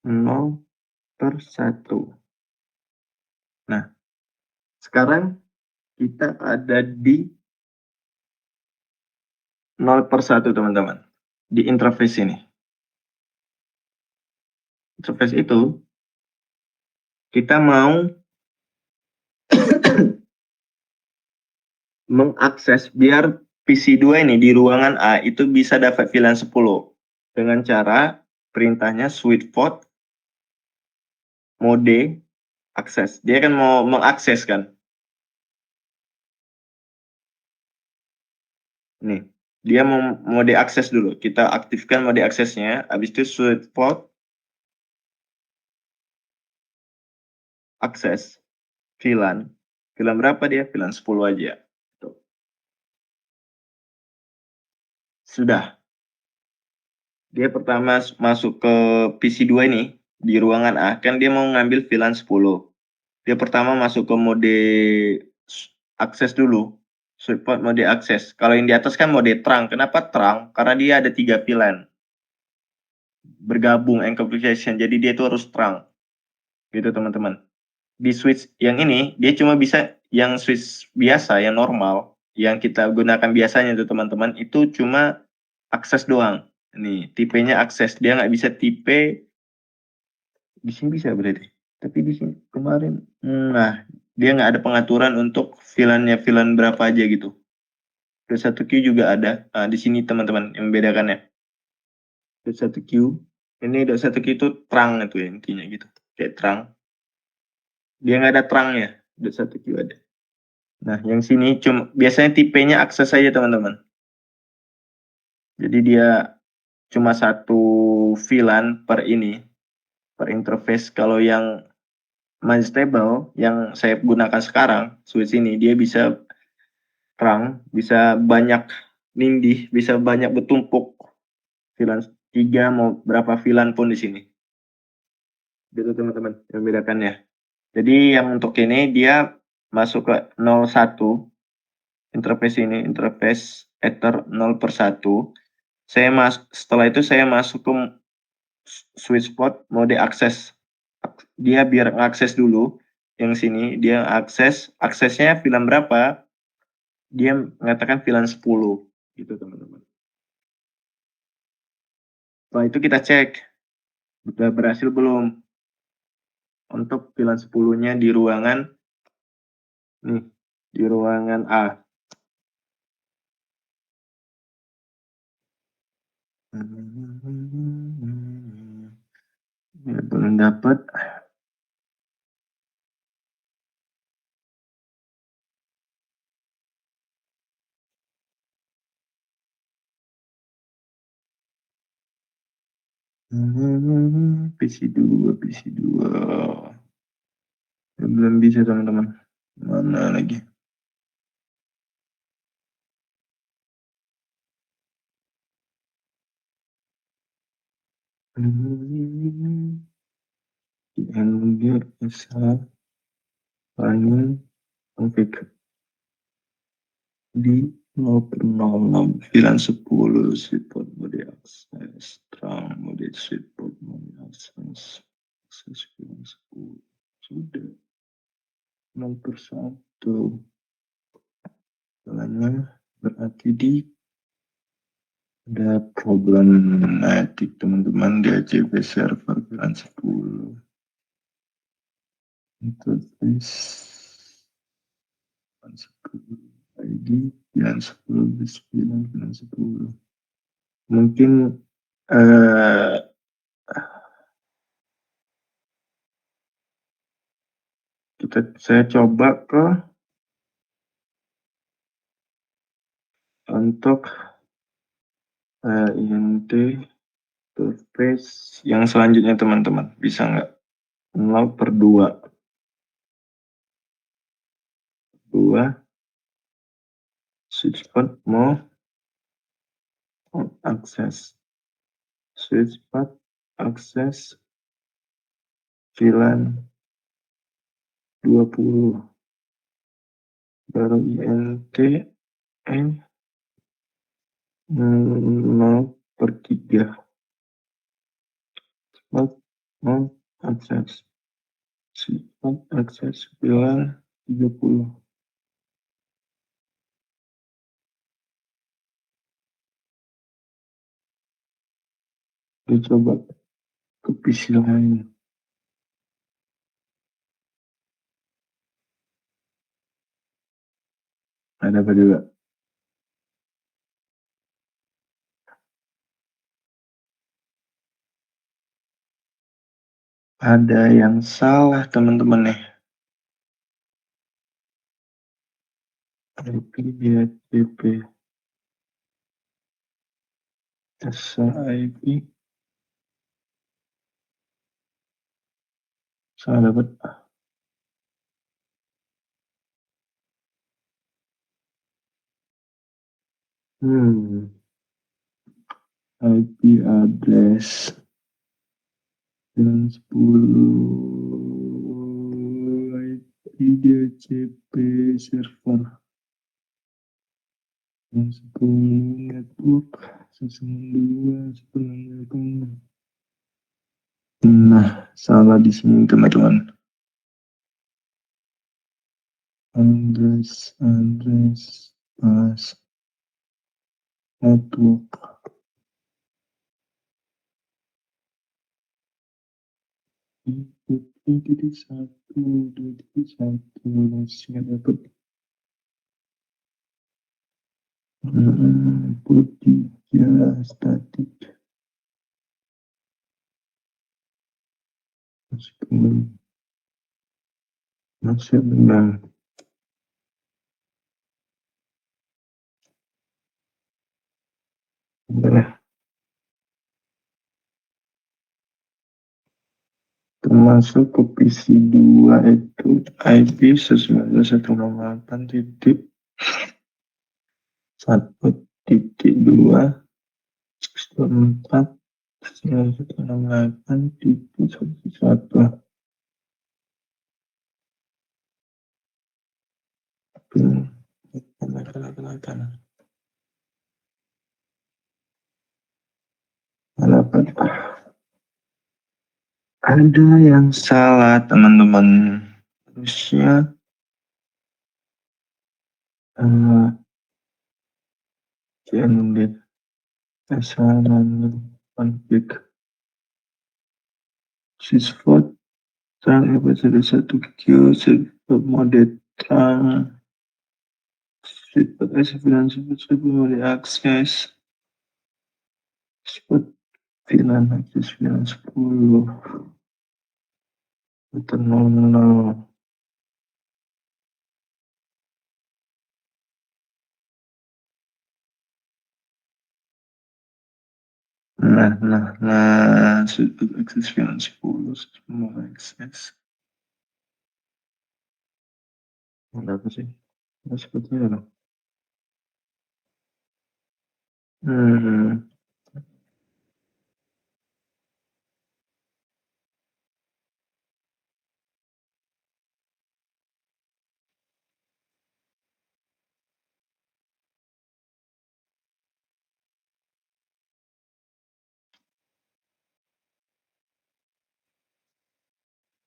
0 per 1. Nah, sekarang kita ada di 0 per 1 teman-teman. Di interface ini. Interface itu kita mau mengakses biar PC2 ini di ruangan A itu bisa dapat VLAN 10 dengan cara perintahnya switch port mode akses. Dia kan mau mengakses kan. Nih, dia mau mode akses dulu. Kita aktifkan mode aksesnya, habis itu switch port akses VLAN. VLAN berapa dia? VLAN 10 aja. Tuh. Sudah. Dia pertama masuk ke PC2 ini di ruangan A, kan dia mau ngambil VLAN 10. Dia pertama masuk ke mode akses dulu. Switch port mode akses. Kalau yang di atas kan mode terang. Kenapa terang? Karena dia ada 3 VLAN. Bergabung encapsulation. Jadi dia itu harus terang. Gitu teman-teman. Di switch yang ini, dia cuma bisa yang switch biasa, yang normal. Yang kita gunakan biasanya tuh teman-teman. Itu cuma akses doang. Nih, tipenya akses. Dia nggak bisa tipe. Di sini bisa berarti. Tapi di sini kemarin. Nah, dia nggak ada pengaturan untuk VLAN-nya VLAN berapa aja gitu. .1Q juga ada. Nah, di sini teman-teman yang membedakannya. .1Q. Ini .1Q itu terang itu ya intinya gitu. Kayak terang. Dia nggak ada terangnya. .1Q ada. Nah, yang sini cuma biasanya tipenya akses saja teman-teman. Jadi dia cuma satu VLAN per ini, per interface. Kalau yang stable yang saya gunakan sekarang, switch ini dia bisa terang, bisa banyak nindih, bisa banyak bertumpuk. VLAN 3 mau berapa VLAN pun di sini. Gitu teman-teman, yang membedakannya. Jadi yang untuk ini dia masuk ke 01 interface ini, interface Ether 0 per 1. Setelah itu saya masuk ke switch port mode akses. Dia biar ngakses dulu yang sini, dia aksesnya VLAN berapa? Dia mengatakan VLAN 10 gitu teman-teman. Setelah itu kita cek sudah berhasil belum untuk VLAN 10-nya di ruangan nih, di ruangan A. Ya, belum dapat. PC2. Belum bisa teman-teman. Mana lagi? NG SH panel config di 0.06 support mode akses terang mode support mode akses bilang 10 sudah 0/1 jalannya berarti di ada problematik teman-teman di ACP server bilang 10 interface bilang 10 ID bilang 10 bilang 10 mungkin saya coba ke untuk INT interface yang selanjutnya teman-teman bisa nggak 0/2 switch port mau akses switch port akses VLAN 20 baru INT 0/3 mau akses switch port akses VLAN 30 dicoba ke PC lain ada apa juga ada yang salah teman-teman nih IP DHCP SIP salah dapat IP address 10 IP DHCP server 10 network 192 10. Nah, salah di sini teman-teman. Address pas network titik 1 masih dapat input 3 statik masih benar termasuk ke PC2 itu IP 19.1.1.4.19.168.1. Ada yang salah teman-teman harusnya candidate sasaran konflik sysfot terang episode 1Q sysfot mode terang sysfot S9 sysfot mode akses sysfot VLAN akses VLAN 10 atau 00. sudut aksis filan 10 semua akses. Apa sih? Sepertinya apa?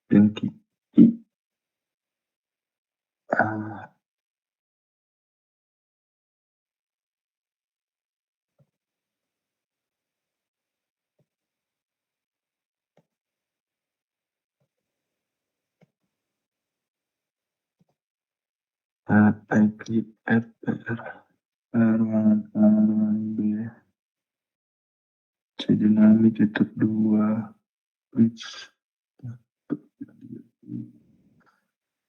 Identity. I klik add R1 B C dinamik itu 2 bridge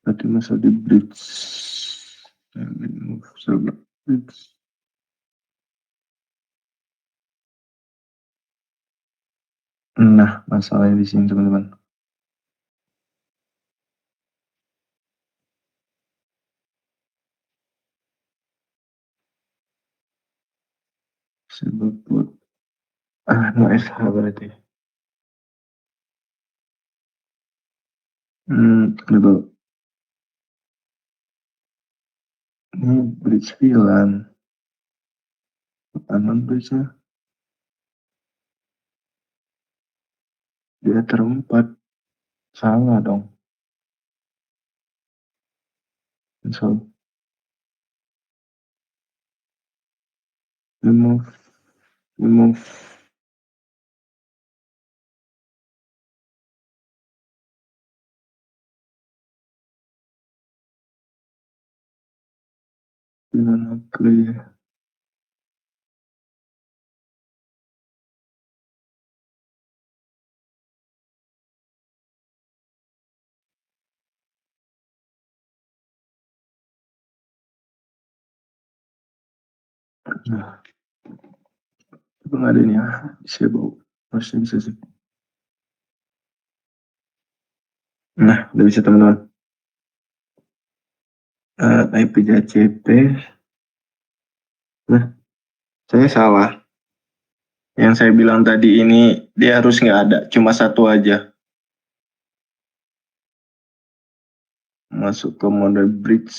berarti masuk di bridge bridge. Nah, masalahnya di sini teman-teman. Sebut no SH berarti. Coba. Ini bridge VLAN. Aman bridge-nya. Dia terempat. Salah dong. So, remove. Gimana clear? Nah, itu nggak ada ini ya. Disable. Harusnya bisa sih. Nah, udah bisa teman-teman. IP.jp. Nah, saya salah. Yang saya bilang tadi ini dia harus nggak ada, cuma satu aja. Masuk ke mode bridge.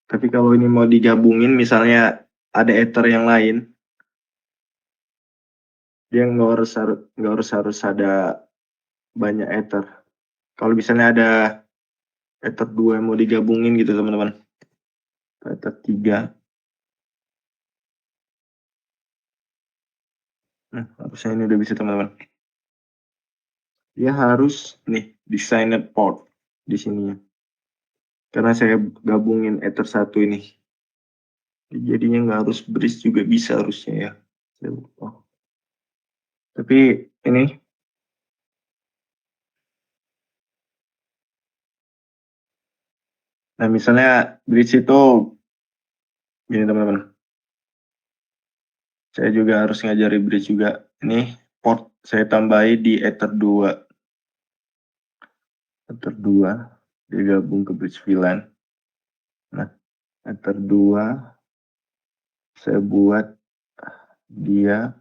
Tapi kalau ini mau digabungin, misalnya ada ether yang lain, dia nggak harus ada banyak ether. Kalau misalnya ada ether 2 yang mau digabungin gitu teman-teman, ether 3. Nah, harusnya ini udah bisa teman-teman. Dia harus nih designer port di sininya. Karena saya gabungin ether 1 ini. Jadinya nggak harus bridge juga bisa harusnya ya. Tapi ini nah misalnya bridge itu gini teman-teman. Saya juga harus ngajari bridge juga. Ini port saya tambahi di ether 2. Ether 2 digabung ke bridge VLAN. Nah, ether 2 saya buat dia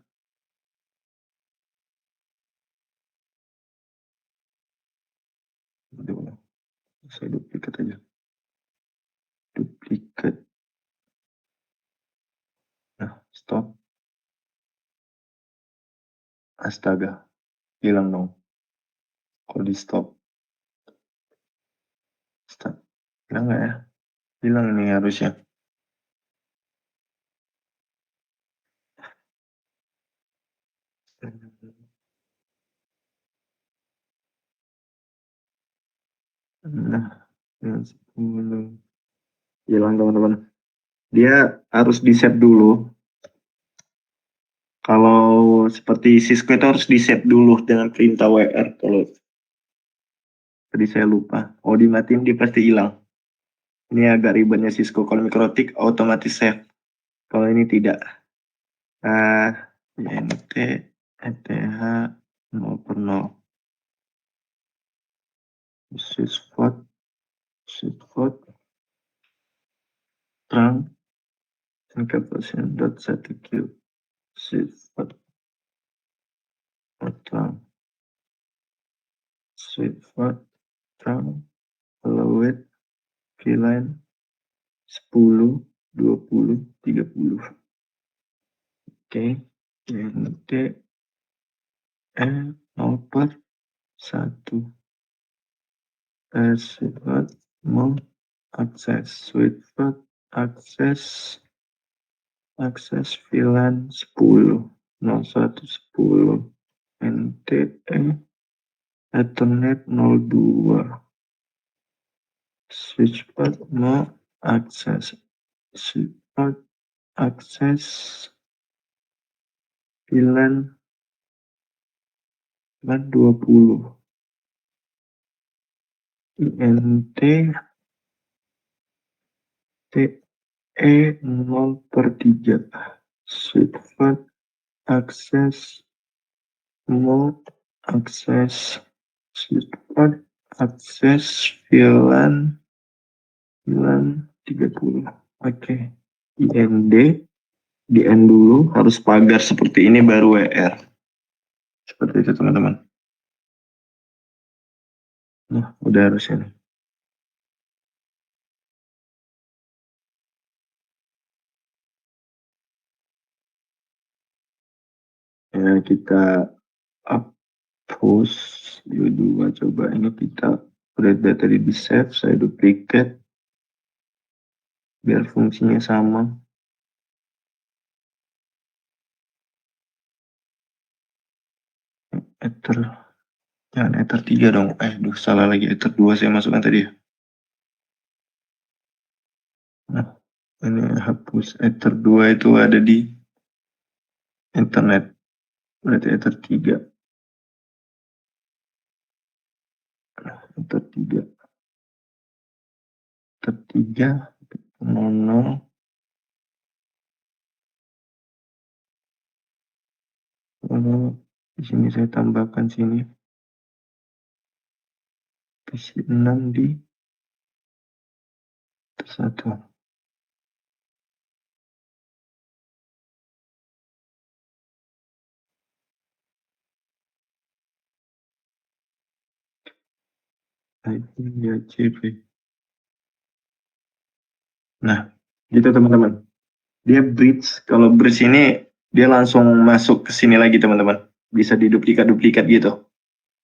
saya duplikat aja. Duplikat. Nah, stop. Astaga, hilang dong. Kalau di stop. Stop. Hilang nggak ya? Hilang nih harusnya. Nah, hilang teman-teman. Dia harus di save dulu. Kalau seperti Cisco itu harus di save dulu dengan perintah WR. Kalau tadi saya lupa. Oh, dimatiin dia pasti hilang. Ini agak ribetnya Cisco. Kalau Mikrotik otomatis save. Kalau ini tidak. INT ETH 0/0. Switch vote term encapsulation.setQ switch vote term allowed VLAN 10, 20, 30. Oke, INT E0/1 switch vote mau akses switch vote akses VLAN 10 01 10 NTE Ethernet 02 switch vote mau akses switch vote akses VLAN 20 INT TE0/3 switch vote akses mau akses switch vote akses VLAN 30. Oke. IND di N dulu harus pagar seperti ini baru WR. Seperti itu teman-teman. Nah, udah harus ini. Ya, kita hapus U2, coba ini kita udah tadi di save, saya duplicate biar fungsinya sama. Ether, jangan Ether 3 dong. Salah lagi, Ether 2 saya masukkan tadi ya. Nah, ini hapus Ether 2 itu ada di internet. Berarti Ether 3. Ether 3. Ether 3 00. Lalu di sini saya tambahkan sini PC 6 di satu. Nah, gitu teman-teman. Dia bridge. Kalau bridge ini dia langsung masuk ke sini lagi teman-teman. Bisa diduplikat-duplikat gitu.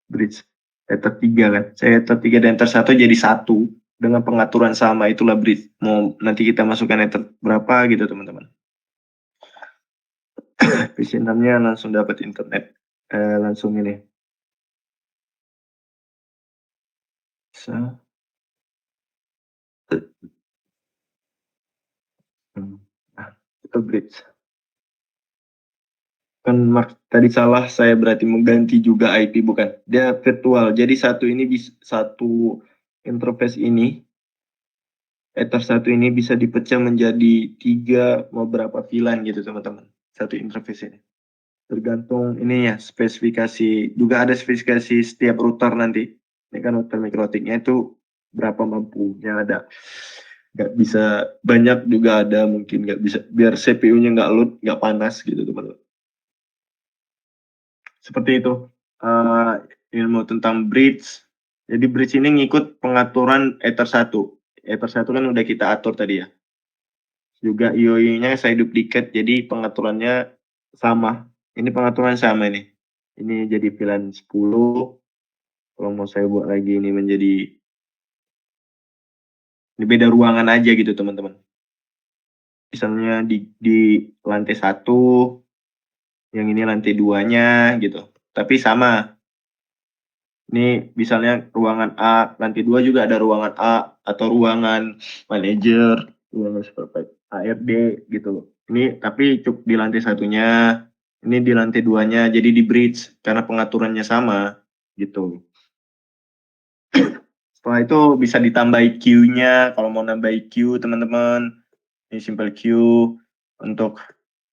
Bridge. Ether 3 kan. Saya Ether 3 dan Ether 1 jadi satu dengan pengaturan sama, itulah bridge. Mau nanti kita masukkan Ether berapa gitu teman-teman. PC 6-nya langsung dapat internet. Langsung ini. Bisa. Nah, itu bridge. Kan tadi salah, saya berarti mengganti juga IP, bukan, dia virtual. Jadi satu interface ini, Ether 1 ini bisa dipecah menjadi 3 beberapa VLAN gitu teman-teman, satu interface ini. Tergantung ini ya, spesifikasi, juga ada spesifikasi setiap router nanti. Ini kan router mikrotiknya itu berapa mampunya, ada nggak bisa banyak, juga ada mungkin nggak bisa, biar CPU-nya nggak load, nggak panas gitu teman-teman. Seperti itu ilmu tentang bridge. Jadi bridge ini ngikut pengaturan Ether 1. Ether 1 kan udah kita atur tadi ya. Juga IOI-nya saya duplikat, jadi pengaturannya sama. Ini pengaturan sama ini. Ini jadi VLAN 10. Kalau mau saya buat lagi ini menjadi, ini beda ruangan aja gitu teman-teman. Misalnya di lantai 1, yang ini lantai 2-nya gitu. Tapi sama. Ini misalnya ruangan A, lantai 2 juga ada ruangan A, atau ruangan manajer, ruangan supervisor, HRD gitu loh. Ini tapi cukup di lantai 1-nya, ini di lantai 2-nya, jadi di bridge karena pengaturannya sama gitu. Setelah itu bisa ditambahi queue-nya kalau mau nambahi queue teman-teman. Ini simple queue untuk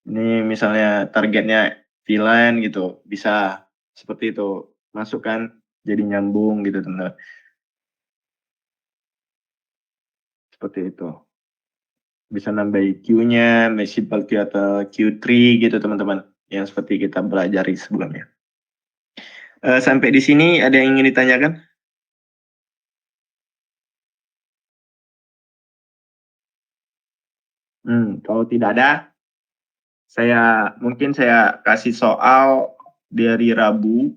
ini misalnya targetnya V-line gitu, bisa seperti itu. Masukkan jadi nyambung gitu teman-teman. Seperti itu. Bisa nambah Q-nya, simple Q atau Q3 gitu teman-teman. Yang seperti kita pelajari sebelumnya. Sampai di sini ada yang ingin ditanyakan? Kalau tidak ada, mungkin saya kasih soal di hari Rabu.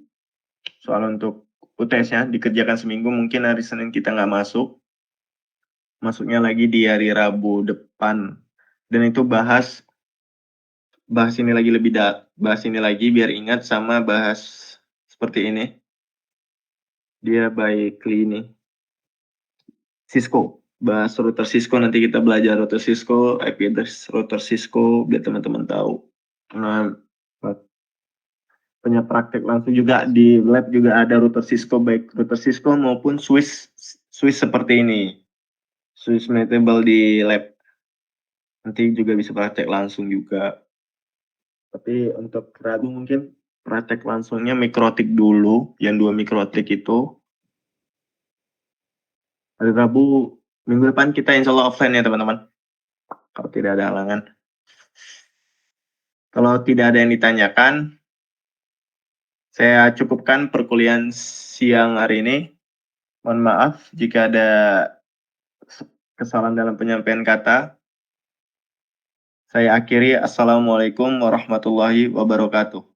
Soal untuk UTS-nya dikerjakan seminggu, mungkin hari Senin kita nggak masuk. Masuknya lagi di hari Rabu depan. Dan itu bahas ini lagi bahas ini lagi biar ingat, sama bahas seperti ini. Dia by ini Cisco. Bahas router Cisco, nanti kita belajar router Cisco, IP address router Cisco biar teman-teman tahu. Nah, punya praktek langsung juga di lab juga ada router Cisco, baik router Cisco maupun Swiss seperti ini. Swiss Mutable di lab. Nanti juga bisa praktek langsung juga. Tapi untuk Rabu mungkin praktek langsungnya mikrotik dulu, yang 2 mikrotik itu. Hari Rabu minggu depan kita insya Allah offline ya teman-teman. Kalau tidak ada halangan. Kalau tidak ada yang ditanyakan, saya cukupkan perkuliahan siang hari ini. Mohon maaf jika ada kesalahan dalam penyampaian kata. Saya akhiri. Assalamualaikum warahmatullahi wabarakatuh.